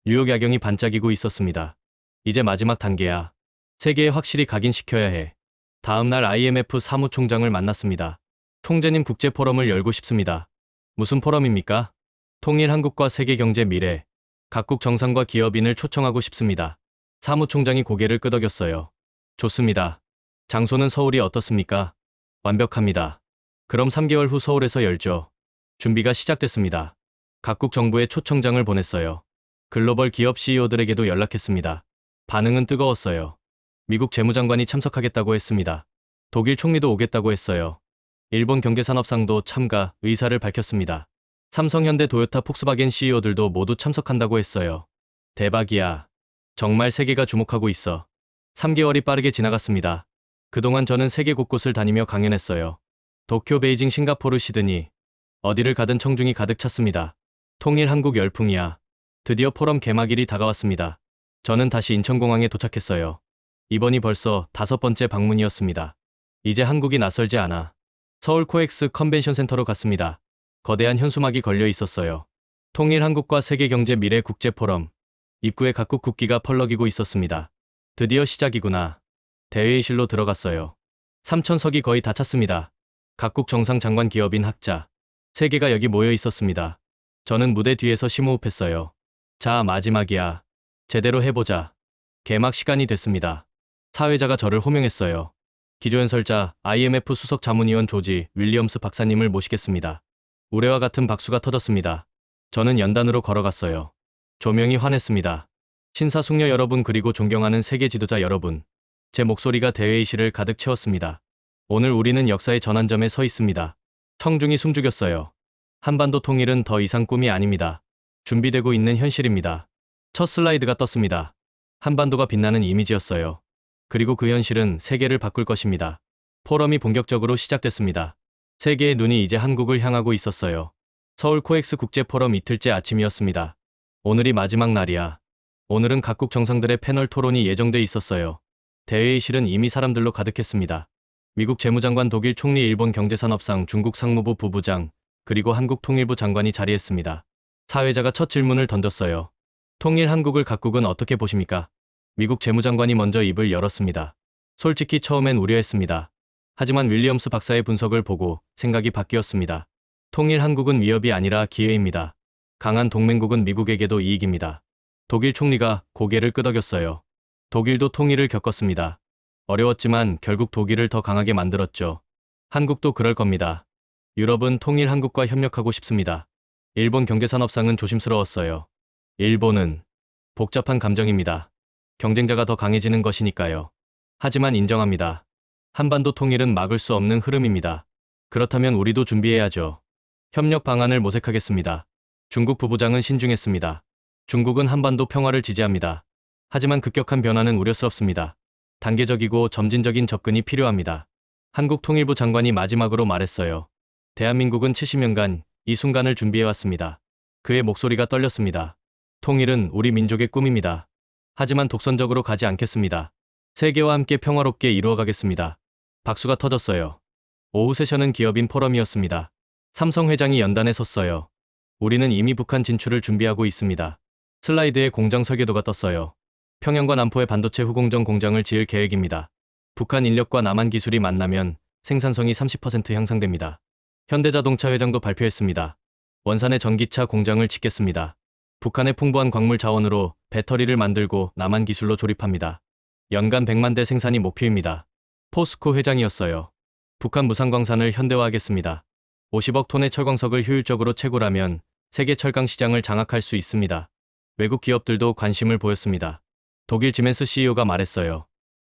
뉴욕 야경이 반짝이고 있었습니다. 이제 마지막 단계야. 세계에 확실히 각인시켜야 해. 다음 날 IMF 사무총장을 만났습니다. 총재님, 국제 포럼을 열고 싶습니다. 무슨 포럼입니까? 통일 한국과 세계 경제 미래. 각국 정상과 기업인을 초청하고 싶습니다. 사무총장이 고개를 끄덕였어요. 좋습니다. 장소는 서울이 어떻습니까? 완벽합니다. 그럼 3개월 후 서울에서 열죠. 준비가 시작됐습니다. 각국 정부에 초청장을 보냈어요. 글로벌 기업 CEO들에게도 연락했습니다. 반응은 뜨거웠어요. 미국 재무장관이 참석하겠다고 했습니다. 독일 총리도 오겠다고 했어요. 일본 경제산업상도 참가 의사를 밝혔습니다. 삼성, 현대, 도요타, 폭스바겐 CEO들도 모두 참석한다고 했어요. 대박이야. 정말 세계가 주목하고 있어. 3개월이 빠르게 지나갔습니다. 그동안 저는 세계 곳곳을 다니며 강연했어요. 도쿄, 베이징, 싱가포르, 시드니. 어디를 가든 청중이 가득 찼습니다. 통일 한국 열풍이야. 드디어 포럼 개막일이 다가왔습니다. 저는 다시 인천공항에 도착했어요. 이번이 벌써 5번째 방문이었습니다. 이제 한국이 낯설지 않아. 서울 코엑스 컨벤션 센터로 갔습니다. 거대한 현수막이 걸려 있었어요. 통일 한국과 세계경제 미래 국제 포럼. 입구에 각국 국기가 펄럭이고 있었습니다. 드디어 시작이구나. 대회의실로 들어갔어요. 3,000석이 거의 다 찼습니다. 각국 정상, 장관, 기업인, 학자. 세계가 여기 모여 있었습니다. 저는 무대 뒤에서 심호흡했어요. 자, 마지막이야. 제대로 해보자. 개막 시간이 됐습니다. 사회자가 저를 호명했어요. 기조연설자 IMF 수석 자문위원 조지 윌리엄스 박사님을 모시겠습니다. 우레와 같은 박수가 터졌습니다. 저는 연단으로 걸어갔어요. 조명이 환했습니다. 신사숙녀 여러분, 그리고 존경하는 세계 지도자 여러분. 제 목소리가 대회의실을 가득 채웠습니다. 오늘 우리는 역사의 전환점에 서 있습니다. 청중이 숨죽였어요. 한반도 통일은 더 이상 꿈이 아닙니다. 준비되고 있는 현실입니다. 첫 슬라이드가 떴습니다. 한반도가 빛나는 이미지였어요. 그리고 그 현실은 세계를 바꿀 것입니다. 포럼이 본격적으로 시작됐습니다. 세계의 눈이 이제 한국을 향하고 있었어요. 서울 코엑스 국제 포럼 이틀째 아침이었습니다. 오늘이 마지막 날이야. 오늘은 각국 정상들의 패널 토론이 예정돼 있었어요. 대회의실은 이미 사람들로 가득했습니다. 미국 재무장관, 독일 총리, 일본 경제산업상, 중국 상무부 부부장, 그리고 한국 통일부 장관이 자리했습니다. 사회자가 첫 질문을 던졌어요. 통일 한국을 각국은 어떻게 보십니까? 미국 재무장관이 먼저 입을 열었습니다. 솔직히 처음엔 우려했습니다. 하지만 윌리엄스 박사의 분석을 보고 생각이 바뀌었습니다. 통일 한국은 위협이 아니라 기회입니다. 강한 동맹국은 미국에게도 이익입니다. 독일 총리가 고개를 끄덕였어요. 독일도 통일을 겪었습니다. 어려웠지만 결국 독일을 더 강하게 만들었죠. 한국도 그럴 겁니다. 유럽은 통일 한국과 협력하고 싶습니다. 일본 경제산업상은 조심스러웠어요. 일본은 복잡한 감정입니다. 경쟁자가 더 강해지는 것이니까요. 하지만 인정합니다. 한반도 통일은 막을 수 없는 흐름입니다. 그렇다면 우리도 준비해야죠. 협력 방안을 모색하겠습니다. 중국 부부장은 신중했습니다. 중국은 한반도 평화를 지지합니다. 하지만 급격한 변화는 우려스럽습니다. 단계적이고 점진적인 접근이 필요합니다. 한국 통일부 장관이 마지막으로 말했어요. 대한민국은 70년간 이 순간을 준비해왔습니다. 그의 목소리가 떨렸습니다. 통일은 우리 민족의 꿈입니다. 하지만 독선적으로 가지 않겠습니다. 세계와 함께 평화롭게 이루어가겠습니다. 박수가 터졌어요. 오후 세션은 기업인 포럼이었습니다. 삼성 회장이 연단에 섰어요. 우리는 이미 북한 진출을 준비하고 있습니다. 슬라이드에 공장 설계도가 떴어요. 평양과 남포에 반도체 후공정 공장을 지을 계획입니다. 북한 인력과 남한 기술이 만나면 생산성이 30% 향상됩니다. 현대자동차 회장도 발표했습니다. 원산에 전기차 공장을 짓겠습니다. 북한의 풍부한 광물 자원으로 배터리를 만들고 남한 기술로 조립합니다. 연간 100만 대 생산이 목표입니다. 포스코 회장이었어요. 북한 무상광산을 현대화하겠습니다. 50억 톤의 철광석을 효율적으로 채굴하면 세계 철강 시장을 장악할 수 있습니다. 외국 기업들도 관심을 보였습니다. 독일 지멘스 CEO가 말했어요.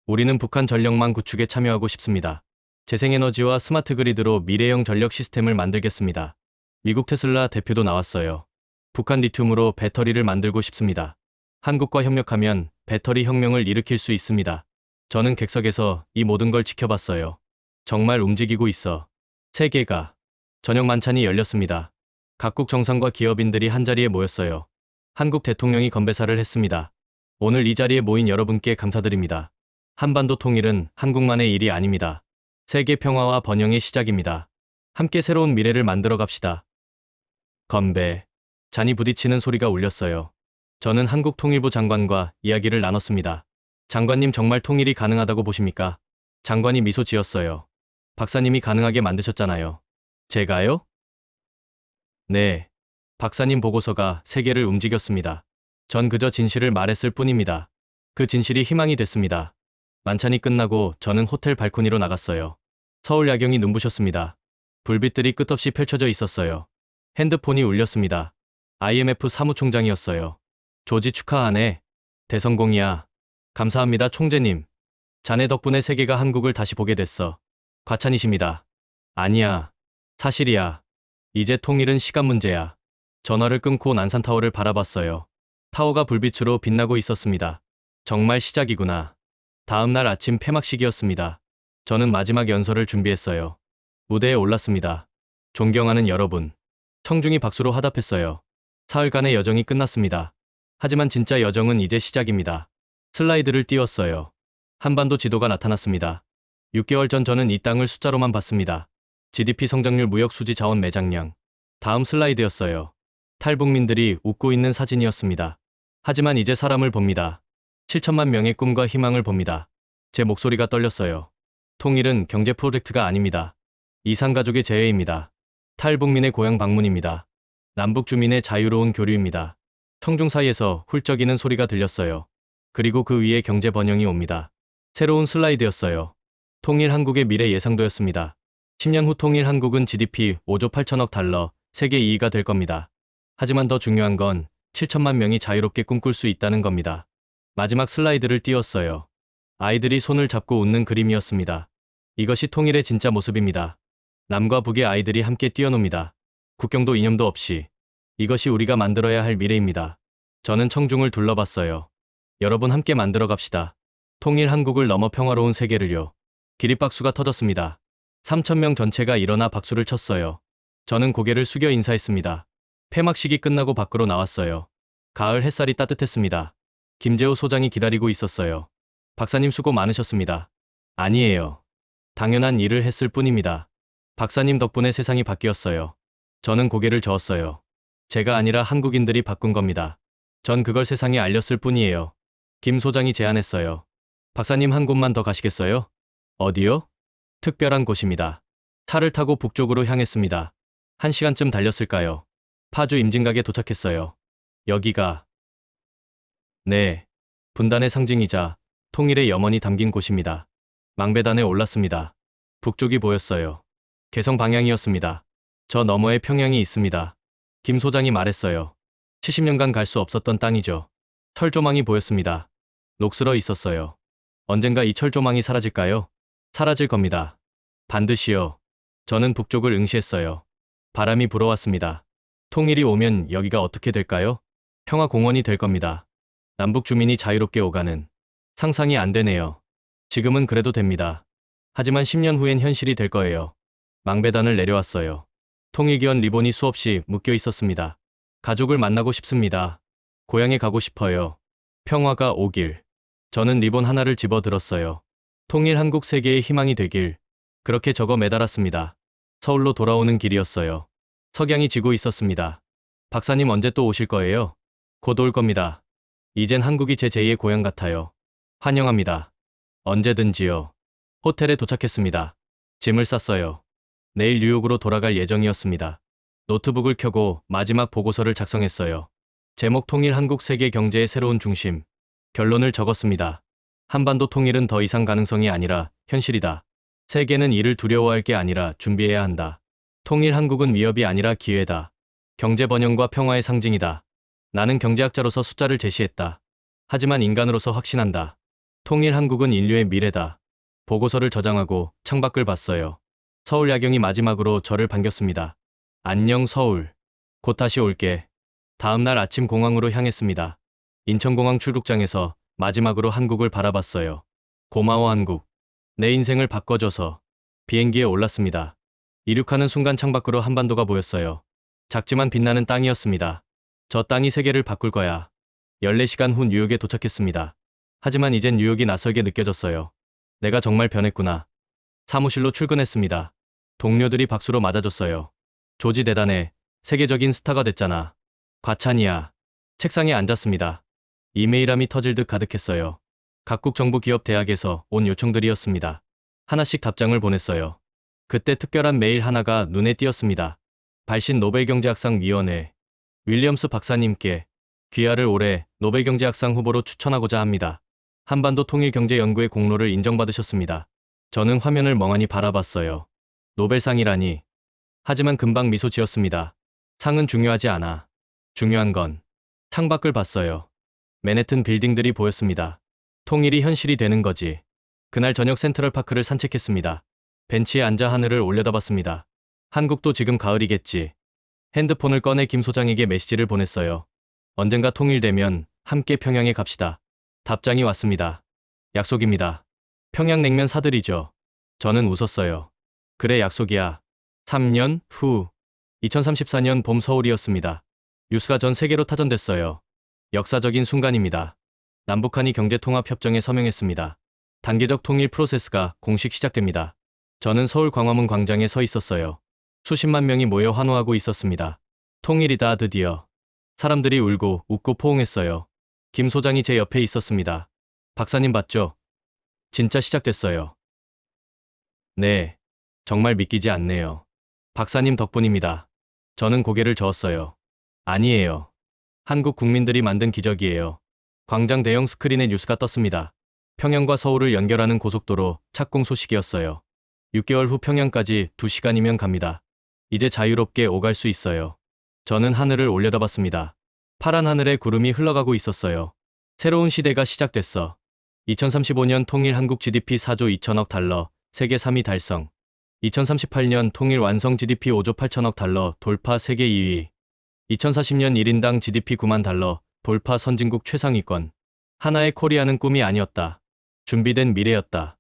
우리는 북한 전력망 구축에 참여하고 싶습니다. 재생에너지와 스마트 그리드로 미래형 전력 시스템을 만들겠습니다. 미국 테슬라 대표도 나왔어요. 북한 리튬으로 배터리를 만들고 싶습니다. 한국과 협력하면 배터리 혁명을 일으킬 수 있습니다. 저는 객석에서 이 모든 걸 지켜봤어요. 정말 움직이고 있어. 세계가. 저녁 만찬이 열렸습니다. 각국 정상과 기업인들이 한자리에 모였어요. 한국 대통령이 건배사를 했습니다. 오늘 이 자리에 모인 여러분께 감사드립니다. 한반도 통일은 한국만의 일이 아닙니다. 세계 평화와 번영의 시작입니다. 함께 새로운 미래를 만들어 갑시다. 건배. 잔이 부딪히는 소리가 울렸어요. 저는 한국 통일부 장관과 이야기를 나눴습니다. 장관님, 정말 통일이 가능하다고 보십니까? 장관이 미소 지었어요. 박사님이 가능하게 만드셨잖아요. 제가요? 네. 박사님 보고서가 세계를 움직였습니다. 전 그저 진실을 말했을 뿐입니다. 그 진실이 희망이 됐습니다. 만찬이 끝나고 저는 호텔 발코니로 나갔어요. 서울 야경이 눈부셨습니다. 불빛들이 끝없이 펼쳐져 있었어요. 핸드폰이 울렸습니다. IMF 사무총장이었어요. 조지 축하하네. 대성공이야. 감사합니다, 총재님. 자네 덕분에 세계가 한국을 다시 보게 됐어. 과찬이십니다. 아니야. 사실이야. 이제 통일은 시간 문제야. 전화를 끊고 난산타워를 바라봤어요. 타워가 불빛으로 빛나고 있었습니다. 정말 시작이구나. 다음 날 아침 폐막식이었습니다. 저는 마지막 연설을 준비했어요. 무대에 올랐습니다. 존경하는 여러분. 청중이 박수로 화답했어요. 사흘간의 여정이 끝났습니다. 하지만 진짜 여정은 이제 시작입니다. 슬라이드를 띄웠어요. 한반도 지도가 나타났습니다. 6개월 전 저는 이 땅을 숫자로만 봤습니다. GDP 성장률, 무역 수지, 자원 매장량. 다음 슬라이드였어요. 탈북민들이 웃고 있는 사진이었습니다. 하지만 이제 사람을 봅니다. 7천만 명의 꿈과 희망을 봅니다. 제 목소리가 떨렸어요. 통일은 경제 프로젝트가 아닙니다. 이산가족의 재해입니다. 탈북민의 고향 방문입니다. 남북 주민의 자유로운 교류입니다. 청중 사이에서 훌쩍이는 소리가 들렸어요. 그리고 그 위에 경제 번영이 옵니다. 새로운 슬라이드였어요. 통일 한국의 미래 예상도였습니다. 10년 후 통일 한국은 GDP 5조 8천억 달러, 세계 2위가 될 겁니다. 하지만 더 중요한 건 7천만 명이 자유롭게 꿈꿀 수 있다는 겁니다. 마지막 슬라이드를 띄웠어요. 아이들이 손을 잡고 웃는 그림이었습니다. 이것이 통일의 진짜 모습입니다. 남과 북의 아이들이 함께 뛰어놉니다. 국경도 이념도 없이. 이것이 우리가 만들어야 할 미래입니다. 저는 청중을 둘러봤어요. 여러분 함께 만들어 갑시다. 통일 한국을 넘어 평화로운 세계를요. 기립박수가 터졌습니다. 3,000명 전체가 일어나 박수를 쳤어요. 저는 고개를 숙여 인사했습니다. 폐막식이 끝나고 밖으로 나왔어요. 가을 햇살이 따뜻했습니다. 김재호 소장이 기다리고 있었어요. 박사님 수고 많으셨습니다. 아니에요. 당연한 일을 했을 뿐입니다. 박사님 덕분에 세상이 바뀌었어요. 저는 고개를 저었어요. 제가 아니라 한국인들이 바꾼 겁니다. 전 그걸 세상에 알렸을 뿐이에요. 김 소장이 제안했어요. 박사님 한 곳만 더 가시겠어요? 어디요? 특별한 곳입니다. 차를 타고 북쪽으로 향했습니다. 1시간쯤 달렸을까요? 파주 임진각에 도착했어요. 여기가 네, 분단의 상징이자 통일의 염원이 담긴 곳입니다. 망배단에 올랐습니다. 북쪽이 보였어요. 개성 방향이었습니다. 저 너머에 평양이 있습니다. 김 소장이 말했어요. 70년간 갈 수 없었던 땅이죠. 철조망이 보였습니다. 녹슬어 있었어요. 언젠가 이 철조망이 사라질까요? 사라질 겁니다. 반드시요. 저는 북쪽을 응시했어요. 바람이 불어왔습니다. 통일이 오면 여기가 어떻게 될까요? 평화공원이 될 겁니다. 남북 주민이 자유롭게 오가는. 상상이 안 되네요. 지금은 그래도 됩니다. 하지만 10년 후엔 현실이 될 거예요. 망배단을 내려왔어요. 통일기원 리본이 수없이 묶여 있었습니다. 가족을 만나고 싶습니다. 고향에 가고 싶어요. 평화가 오길. 저는 리본 하나를 집어들었어요. 통일 한국 세계의 희망이 되길. 그렇게 적어 매달았습니다. 서울로 돌아오는 길이었어요. 석양이 지고 있었습니다. 박사님 언제 또 오실 거예요? 곧 올 겁니다. 이젠 한국이 제 제2의 고향 같아요. 환영합니다. 언제든지요. 호텔에 도착했습니다. 짐을 쌌어요. 내일 뉴욕으로 돌아갈 예정이었습니다. 노트북을 켜고 마지막 보고서를 작성했어요. 제목 통일 한국 세계 경제의 새로운 중심. 결론을 적었습니다. 한반도 통일은 더 이상 가능성이 아니라 현실이다. 세계는 이를 두려워할 게 아니라 준비해야 한다. 통일 한국은 위협이 아니라 기회다. 경제 번영과 평화의 상징이다. 나는 경제학자로서 숫자를 제시했다. 하지만 인간으로서 확신한다. 통일 한국은 인류의 미래다. 보고서를 저장하고 창밖을 봤어요. 서울 야경이 마지막으로 저를 반겼습니다. 안녕 서울. 곧 다시 올게. 다음 날 아침 공항으로 향했습니다. 인천공항 출국장에서 마지막으로 한국을 바라봤어요. 고마워 한국. 내 인생을 바꿔줘서. 비행기에 올랐습니다. 이륙하는 순간 창밖으로 한반도가 보였어요. 작지만 빛나는 땅이었습니다. 저 땅이 세계를 바꿀 거야. 14시간 후 뉴욕에 도착했습니다. 하지만 이젠 뉴욕이 낯설게 느껴졌어요. 내가 정말 변했구나. 사무실로 출근했습니다. 동료들이 박수로 맞아줬어요. 조지 대단해. 세계적인 스타가 됐잖아. 과찬이야. 책상에 앉았습니다. 이메일함이 터질 듯 가득했어요. 각국 정부 기업 대학에서 온 요청들이었습니다. 하나씩 답장을 보냈어요. 그때 특별한 메일 하나가 눈에 띄었습니다. 발신 노벨경제학상 위원회. 윌리엄스 박사님께 귀하를 올해 노벨 경제학상 후보로 추천하고자 합니다. 한반도 통일 경제 연구의 공로를 인정받으셨습니다. 저는 화면을 멍하니 바라봤어요. 노벨상이라니. 하지만 금방 미소 지었습니다. 상은 중요하지 않아. 중요한 건 창밖을 봤어요. 맨해튼 빌딩들이 보였습니다. 통일이 현실이 되는 거지. 그날 저녁 센트럴파크를 산책했습니다. 벤치에 앉아 하늘을 올려다봤습니다. 한국도 지금 가을이겠지. 핸드폰을 꺼내 김 소장에게 메시지를 보냈어요. 언젠가 통일되면 함께 평양에 갑시다. 답장이 왔습니다. 약속입니다. 평양냉면 사드리죠. 저는 웃었어요. 그래, 약속이야. 3년 후 2034년 봄 서울이었습니다. 뉴스가 전 세계로 타전됐어요. 역사적인 순간입니다. 남북한이 경제통합협정에 서명했습니다. 단계적 통일 프로세스가 공식 시작됩니다. 저는 서울 광화문 광장에 서 있었어요. 수십만 명이 모여 환호하고 있었습니다. 통일이다, 드디어. 사람들이 울고 웃고 포옹했어요. 김 소장이 제 옆에 있었습니다. 박사님 봤죠? 진짜 시작됐어요. 네. 정말 믿기지 않네요. 박사님 덕분입니다. 저는 고개를 저었어요. 아니에요. 한국 국민들이 만든 기적이에요. 광장 대형 스크린에 뉴스가 떴습니다. 평양과 서울을 연결하는 고속도로 착공 소식이었어요. 6개월 후 평양까지 2시간이면 갑니다. 이제 자유롭게 오갈 수 있어요. 저는 하늘을 올려다봤습니다. 파란 하늘에 구름이 흘러가고 있었어요. 새로운 시대가 시작됐어. 2035년 통일 한국 GDP 4조 2천억 달러, 세계 3위 달성. 2038년 통일 완성 GDP 5조 8천억 달러, 돌파 세계 2위. 2040년 1인당 GDP 9만 달러, 돌파 선진국 최상위권. 하나의 코리아는 꿈이 아니었다. 준비된 미래였다.